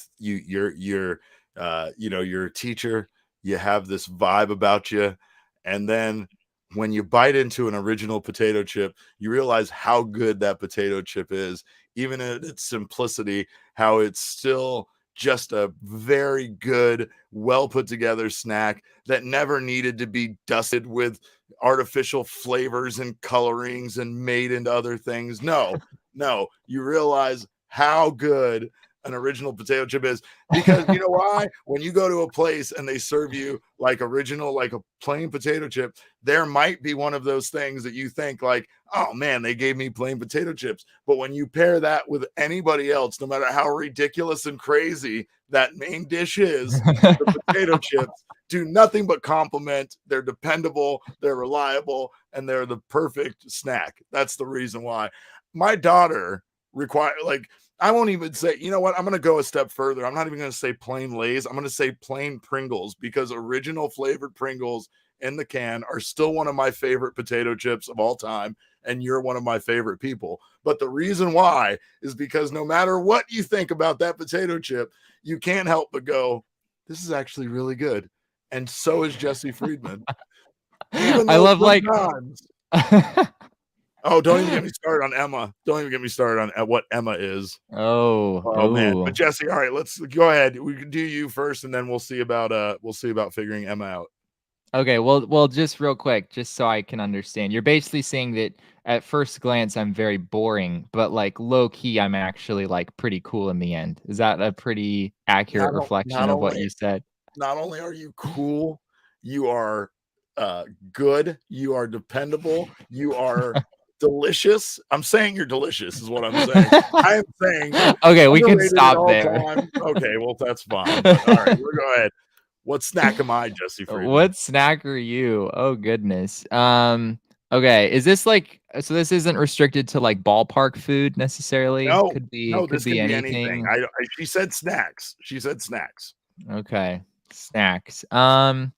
a teacher. You have this vibe about you, and then when you bite into an original potato chip, you realize how good that potato chip is, even in its simplicity. How it's still just a very good, well put together snack that never needed to be dusted with artificial flavors and colorings and made into other things. No, you realize how good an original potato chip is, because you know why? When you go to a place and they serve you like original, like a plain potato chip, there might be one of those things that you think like, oh man, they gave me plain potato chips. But when you pair that with anybody else, no matter how ridiculous and crazy that main dish is, the potato chips do nothing but compliment. They're dependable, they're reliable, and they're the perfect snack. That's the reason why. My daughter I won't even say, you know what? I'm going to go a step further. I'm not even going to say plain Lay's. I'm going to say plain Pringles, because original flavored Pringles in the can are still one of my favorite potato chips of all time. And you're one of my favorite people. But the reason why is because no matter what you think about that potato chip, you can't help but go, this is actually really good. And so is Jesse Friedman. I love Oh, don't even get me started on Emma. Don't even get me started on what Emma is. Oh man. But Jesse, all right, let's go ahead. We can do you first, and then we'll see about figuring Emma out. Okay, well, just real quick, just so I can understand. You're basically saying that at first glance I'm very boring, but like low key I'm actually like pretty cool in the end. Is that a pretty accurate reflection of what you said? Not only are you cool, you are good, you are dependable, you are delicious. I'm saying you're delicious is what I'm saying. I am saying okay, we can stop there. Okay, well, that's fine. But, all right, we'll go ahead. What snack am I, Jesse Friedman? What snack are you? Oh goodness. Okay, is this like, so this isn't restricted to like ballpark food necessarily? No, could be anything. She said snacks. Okay, snacks. All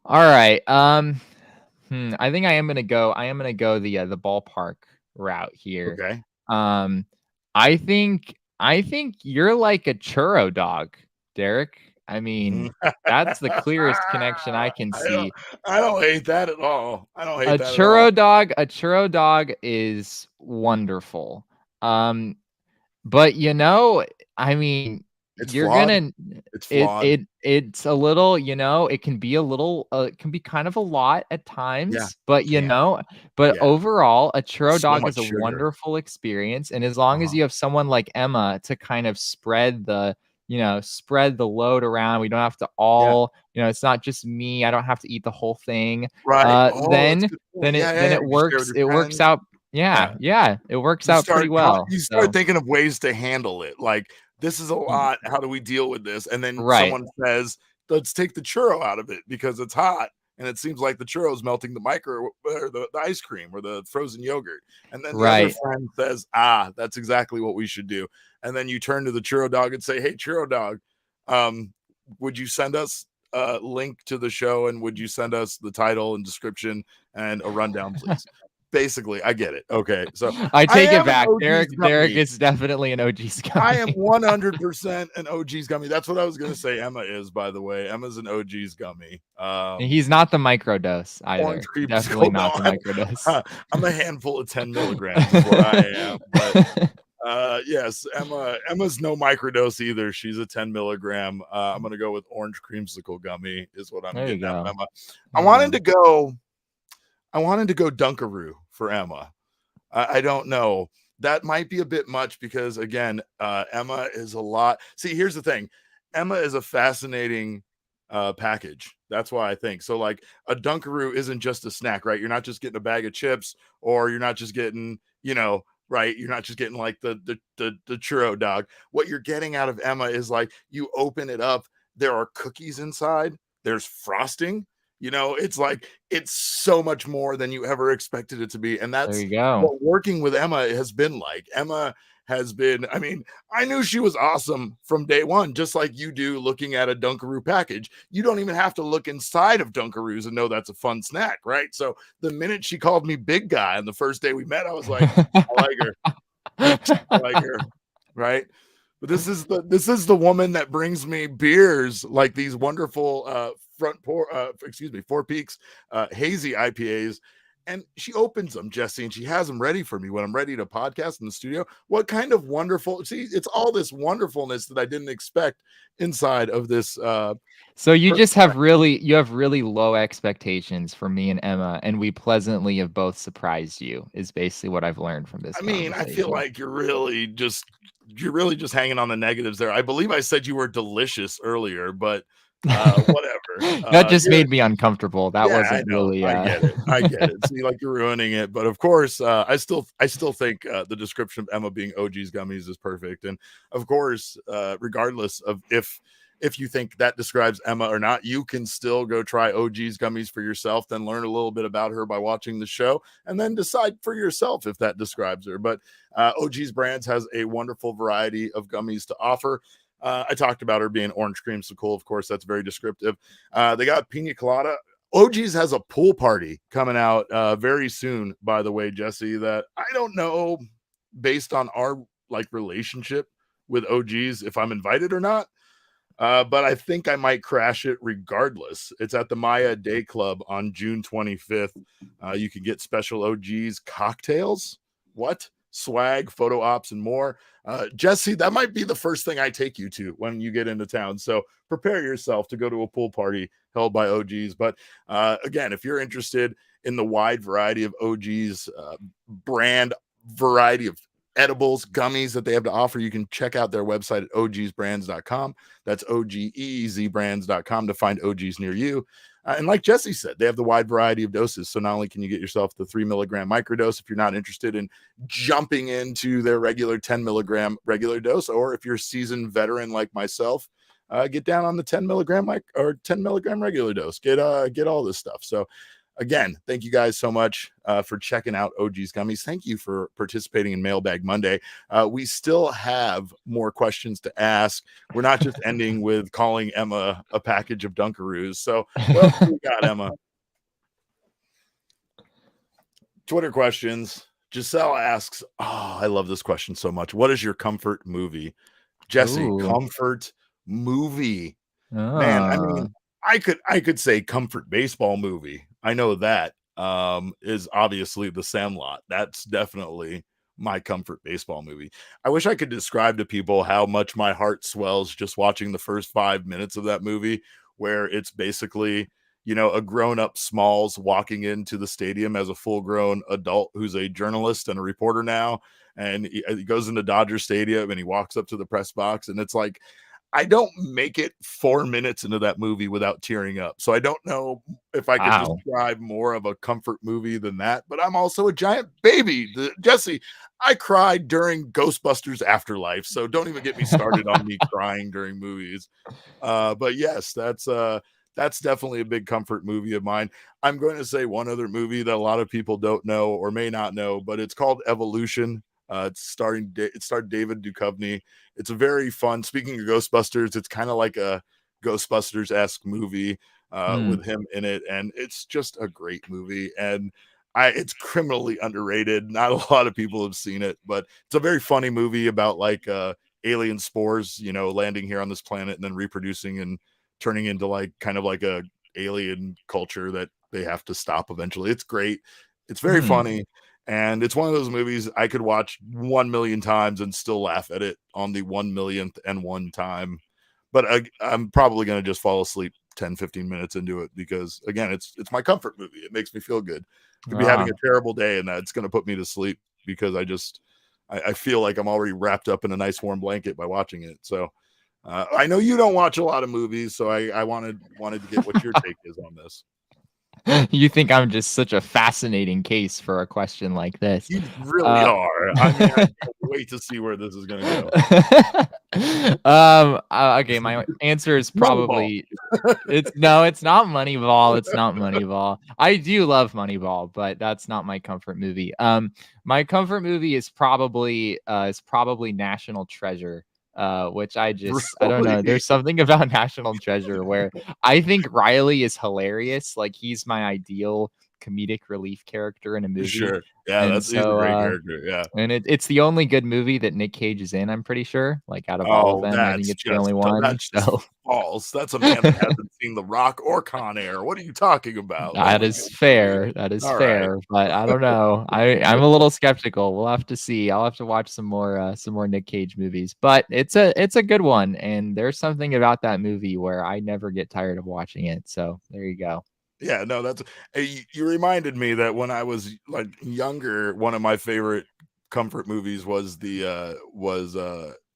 right. I think I am gonna go the ballpark route here. Okay. I think you're like a churro dog, Derek. I mean, that's the clearest connection I can see. I don't hate that at all. A churro dog is wonderful. But I mean, it's flawed. It's a little, it can be a little, it can be kind of a lot at times, but overall, a churro dog is a wonderful experience. And as long as you have someone like Emma to kind of spread the load around, we don't have to it's not just me. I don't have to eat the whole thing. Right. Then it works. It works out. It works out pretty well. You start thinking of ways to handle it. Like, this is a lot. How do we deal with this? And then someone says, let's take the churro out of it because it's hot. And it seems like the churro is melting the the ice cream or the frozen yogurt. And then the other friend says, that's exactly what we should do. And then you turn to the churro dog and say, hey, churro dog, would you send us a link to the show? And would you send us the title and description and a rundown, please? Basically, I get it. Okay, so I take it back. Derek is definitely an OG's gummy. I am 100% an OG's gummy. That's what I was going to say. Emma is, by the way. Emma's an OG's gummy. He's not the microdose either. Definitely not the microdose. I'm a handful of 10 milligrams is what I am. But Yes, Emma's no microdose either. She's a 10 milligram. I'm gonna go with orange creamsicle gummy is what I'm There you getting at go. Emma. I wanted to go Dunkaroo for Emma. I don't know. That might be a bit much because again, Emma is a lot. See, here's the thing. Emma is a fascinating package. That's why I think so. Like a Dunkaroo isn't just a snack, right? You're not just getting a bag of chips, or you're not just getting, right? You're not just getting like the churro dog. What you're getting out of Emma is like you open it up, there are cookies inside, there's frosting. It's like it's so much more than you ever expected it to be. And There that's you go. what working with Emma has been like. Emma has been, I mean, I knew she was awesome from day one, just like you do looking at a Dunkaroo package. You don't even have to look inside of Dunkaroos and know that's a fun snack, right? So the minute she called me big guy on the first day we met, I was like, I like her. I like her, right? But this is the woman that brings me beers like these wonderful Four Peaks hazy IPAs, and she opens them, Jesse, and she has them ready for me when I'm ready to podcast in the studio. What kind of wonderful, see, it's all this wonderfulness that I didn't expect inside of this. So you just have really low expectations for me and Emma, and we pleasantly have both surprised you, is basically what I've learned from this I conversation. feel like you're really just hanging on the negatives there. I believe I said you were delicious earlier, but whatever. That just made me uncomfortable. That wasn't really. I get it. I get it. See, like you're ruining it, but of course, I still think the description of Emma being OG's gummies is perfect, and of course, regardless of if you think that describes Emma or not, you can still go try OG's gummies for yourself, then learn a little bit about her by watching the show, and then decide for yourself if that describes her. But OG's Brands has a wonderful variety of gummies to offer. I talked about her being orange creamsicle. Of course, that's very descriptive. They got pina colada. OG's has a pool party coming out very soon, by the way, Jesse, that I don't know based on our relationship with OG's if I'm invited or not. But I think I might crash it regardless. It's at the Maya Day Club on June 25th. You can get special OG's cocktails. What? Swag, photo ops, and more. Jesse, that might be the first thing I take you to when you get into town. So prepare yourself to go to a pool party held by OG's. But again, if you're interested in the wide variety of OG's brand variety of edibles, gummies that they have to offer, you can check out their website at ogsbrands.com. That's OGEZbrands.com to find OGs near you. And like Jesse said, they have the wide variety of doses. So not only can you get yourself the 3 milligram microdose if you're not interested in jumping into their regular 10 milligram regular dose, or if you're a seasoned veteran like myself, get down on the 10 milligram 10 milligram regular dose. Get all this stuff. So again, thank you guys so much for checking out OG's Gummies. Thank you for participating in Mailbag Monday. We still have more questions to ask. We're not just ending with calling Emma a package of Dunkaroos. So what else we got, Emma? Twitter questions. Giselle asks, I love this question so much. What is your comfort movie? Jesse, comfort movie. Man, I mean, I could say comfort baseball movie. I know that is obviously The Sandlot. That's definitely my comfort baseball movie. I wish I could describe to people how much my heart swells just watching the first 5 minutes of that movie, where it's basically, a grown-up Smalls walking into the stadium as a full-grown adult who's a journalist and a reporter now. And he goes into Dodger Stadium and he walks up to the press box, and it's like, I don't make it 4 minutes into that movie without tearing up. So I don't know if I could describe more of a comfort movie than that, but I'm also a giant baby. Jesse, I cried during Ghostbusters Afterlife, so don't even get me started on me crying during movies. But yes, that's definitely a big comfort movie of mine. I'm going to say one other movie that a lot of people don't know or may not know, but it's called Evolution. It starred David Duchovny. It's a very fun, speaking of Ghostbusters, it's kind of like a Ghostbusters-esque movie with him in it. And it's just a great movie. And it's criminally underrated. Not a lot of people have seen it, but it's a very funny movie about alien spores, landing here on this planet and then reproducing and turning into kind of like a alien culture that they have to stop eventually. It's great. It's very funny. And it's one of those movies I could watch 1 million times and still laugh at it on the 1 millionth time. But I'm probably going to just fall asleep 10, 15 minutes into it because, again, it's my comfort movie. It makes me feel good. I could be having a terrible day, and that's going to put me to sleep because I feel like I'm already wrapped up in a nice warm blanket by watching it. So I know you don't watch a lot of movies, so I wanted to get what your take is on this. You think I'm just such a fascinating case for a question like this? You really are. I mean, I can't wait to see where this is going to go. Okay, my answer is probably it's not Moneyball. It's not Moneyball. I do love Moneyball, but that's not my comfort movie. My comfort movie is probably National Treasure. Which I don't know. There's something about National Treasure where I think Riley is hilarious. Like he's my ideal comedic relief character in a movie. Sure. Yeah, he's a great character. Yeah. And it's the only good movie that Nick Cage is in, I'm pretty sure. Like out of all of them, I think it's the only one. That's false. That's a man that hasn't seen The Rock or Con Air. What are you talking about? That is fair. That is fair. Right. But I don't know. I'm a little skeptical. We'll have to see. I'll have to watch some more Nick Cage movies. But it's a good one. And there's something about that movie where I never get tired of watching it. So there you go. Yeah, no, that's you reminded me that when I was like younger, one of my favorite comfort movies was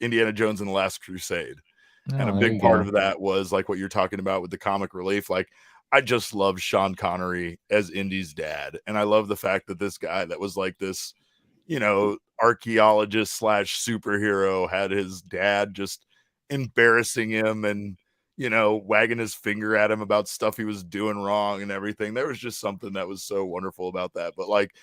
Indiana Jones and the Last Crusade. And a big part of that was like what you're talking about with the comic relief. Like I just love Sean Connery as Indy's dad. And I love the fact that this guy that was like this, archaeologist / superhero had his dad just embarrassing him and wagging his finger at him about stuff he was doing wrong and everything. There was just something that was so wonderful about that. But like,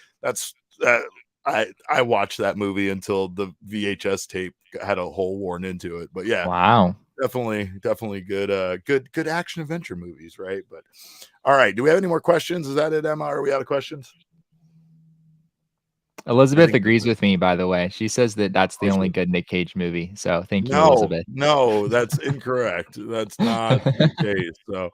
I watched that movie until the VHS tape had a hole worn into it. But yeah, wow, definitely good action adventure movies, right? But all right, do we have any more questions? Is that it, Emma? Are we out of questions? Elizabeth agrees with me, by the way. She says that's the only good Nick Cage movie. So thank you, Elizabeth. No, that's incorrect. That's not the case. So,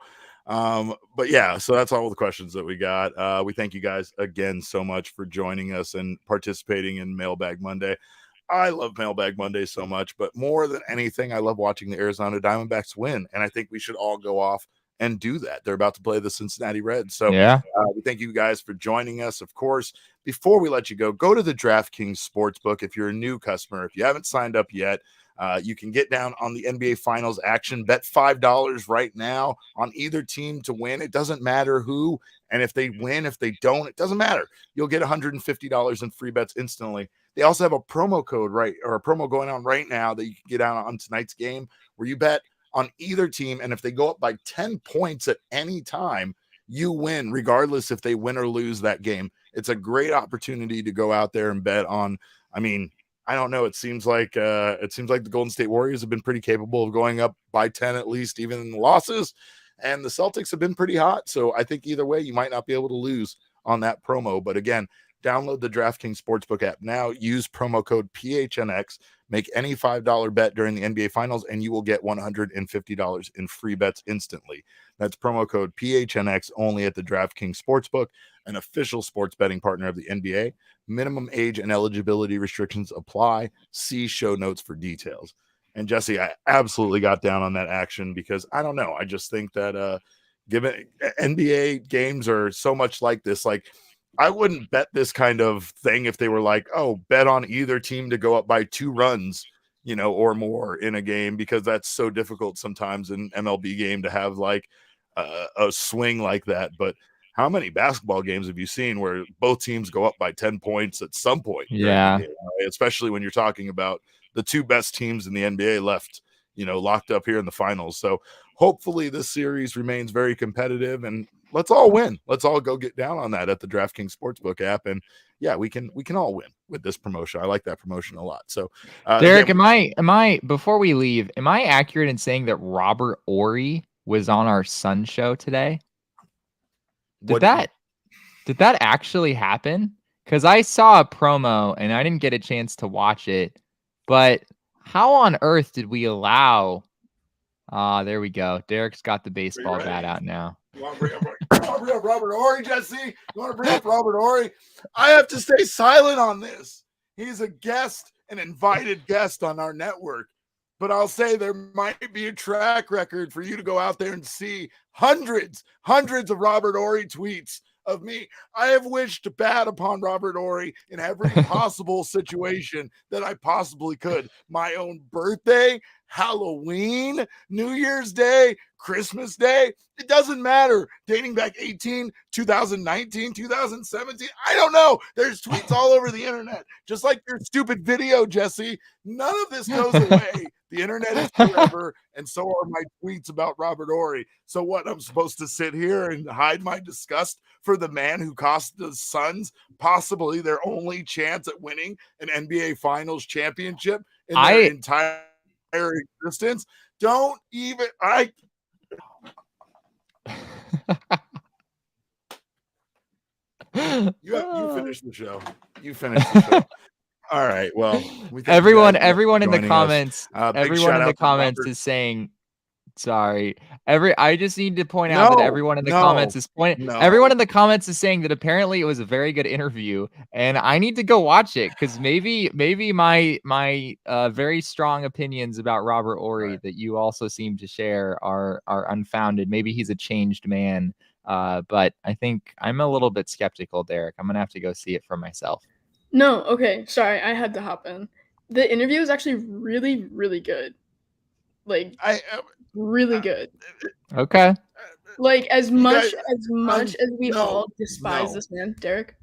but yeah, so that's all the questions that we got. We thank you guys again so much for joining us and participating in Mailbag Monday. I love Mailbag Monday so much, but more than anything, I love watching the Arizona Diamondbacks win. And I think we should all go off and do that. They're about to play the Cincinnati Reds. So yeah, we thank you guys for joining us. Of course, before we let you go to the DraftKings Sportsbook. If you're a new customer, if you haven't signed up yet, you can get down on the NBA Finals action. Bet $5 right now on either team to win. It doesn't matter who. And if they win, if they don't, it doesn't matter. You'll get $150 in free bets instantly. They also have a promo code, or a promo going on right now that you can get out on tonight's game where you bet on either team. And if they go up by 10 points at any time, you win, regardless if they win or lose that game. It's a great opportunity to go out there and bet on. I mean, I don't know. It seems like the Golden State Warriors have been pretty capable of going up by 10 at least, even in the losses. And the Celtics have been pretty hot. So I think either way, you might not be able to lose on that promo. But again, download the DraftKings Sportsbook app now. Use promo code PHNX. Make any $5 bet during the NBA Finals, and you will get $150 in free bets instantly. That's promo code PHNX only at the DraftKings Sportsbook, an official sports betting partner of the NBA. Minimum age and eligibility restrictions apply. See show notes for details. And Jesse, I absolutely got down on that action because I don't know. I just think that given NBA games are so much like this, like I wouldn't bet this kind of thing if they were like, oh, bet on either team to go up by 2 runs, or more in a game, because that's so difficult sometimes in MLB game to have like a swing like that. But how many basketball games have you seen where both teams go up by 10 points at some point? Yeah. Game, right? Especially when you're talking about the 2 best teams in the NBA left, locked up here in the finals. So hopefully this series remains very competitive and let's all win. Let's all go get down on that at the DraftKings Sportsbook app. And yeah, we can all win with this promotion. I like that promotion a lot. So Derek, am I before we leave, am I accurate in saying that Robert Ory was on our Sun show today? Did that actually happen? Because I saw a promo and I didn't get a chance to watch it, but how on earth did we allow There we go. Derek's got the baseball bat out now. You want to bring up Robert Horry, Jesse? You want to bring up Robert Horry? I have to stay silent on this. He's a guest, an invited guest on our network. But I'll say there might be a track record for you to go out there and see hundreds of Robert Horry tweets of me. I have wished bad upon Robert Horry in every possible situation that I possibly could. My own birthday, Halloween, New Year's Day, Christmas Day. It doesn't matter. Dating back 2019, 2017. I don't know. There's tweets all over the internet. Just like your stupid video, Jesse. None of this goes away. The internet is forever, and so are my tweets about Robert Horry. So what, I'm supposed to sit here and hide my disgust for the man who cost the Suns possibly their only chance at winning an NBA Finals championship in their entire existence? Don't even you finish the show. You finish the show. All right. Well, everyone in the comments, is saying sorry. I just need to point out that everyone in the comments is everyone in the comments is saying that apparently it was a very good interview, and I need to go watch it because maybe my very strong opinions about Robert Horry that you also seem to share are unfounded. Maybe he's a changed man, but I think I'm a little bit skeptical, Derek. I'm gonna have to go see it for myself. No, okay, sorry, I had to hop in. The interview was actually really, really good. Like, really good. Okay. Like, as much as we all despise this man, Derek,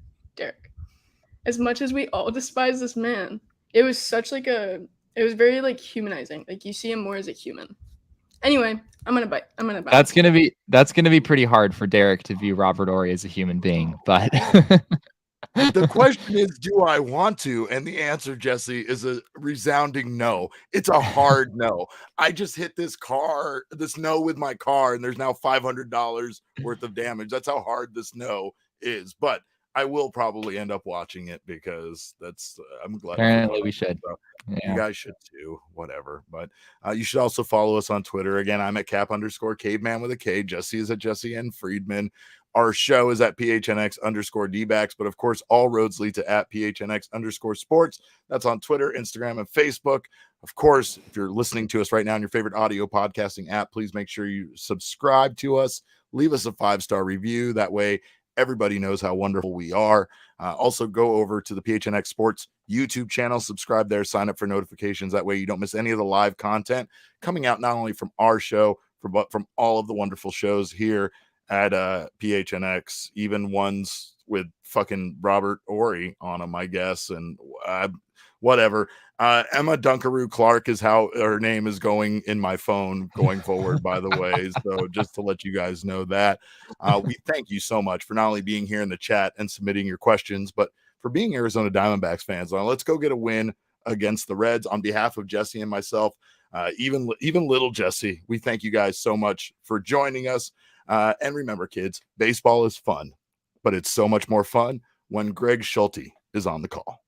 as much as we all despise this man, it was such like it was very like humanizing. Like, you see him more as a human. Anyway, I'm gonna bite. That's gonna be pretty hard for Derek to view Robert Horry as a human being, but. The question is, do I want to? And the answer, Jesse, is a resounding no. It's a hard no. I just hit this no with my car, and there's now $500 worth of damage. That's how hard this no is. But I will probably end up watching it because I'm glad. Apparently we should. So you guys should too, whatever. But you should also follow us on Twitter. Again, I'm at @cap_caveman with a K. Jesse is at Jesse N. Friedman. Our show is at PHNX_Dbacks, but of course, all roads lead to @PHNX_sports. That's on Twitter, Instagram, and Facebook. Of course, if you're listening to us right now on your favorite audio podcasting app, please make sure you subscribe to us. Leave us a 5-star review. That way, everybody knows how wonderful we are. Also, go over to the PHNX Sports YouTube channel, subscribe there, sign up for notifications. That way, you don't miss any of the live content coming out, not only from our show, but from all of the wonderful shows here at PHNX, even ones with fucking Robert Horry on them, I guess, and whatever. Emma Dunkaroo Clark is how her name is going in my phone going forward, by the way. So just to let you guys know that. We thank you so much for not only being here in the chat and submitting your questions, but for being Arizona Diamondbacks fans. Now, let's go get a win against the Reds on behalf of Jesse and myself. Even little Jesse, we thank you guys so much for joining us. And remember, kids, baseball is fun, but it's so much more fun when Greg Schulte is on the call.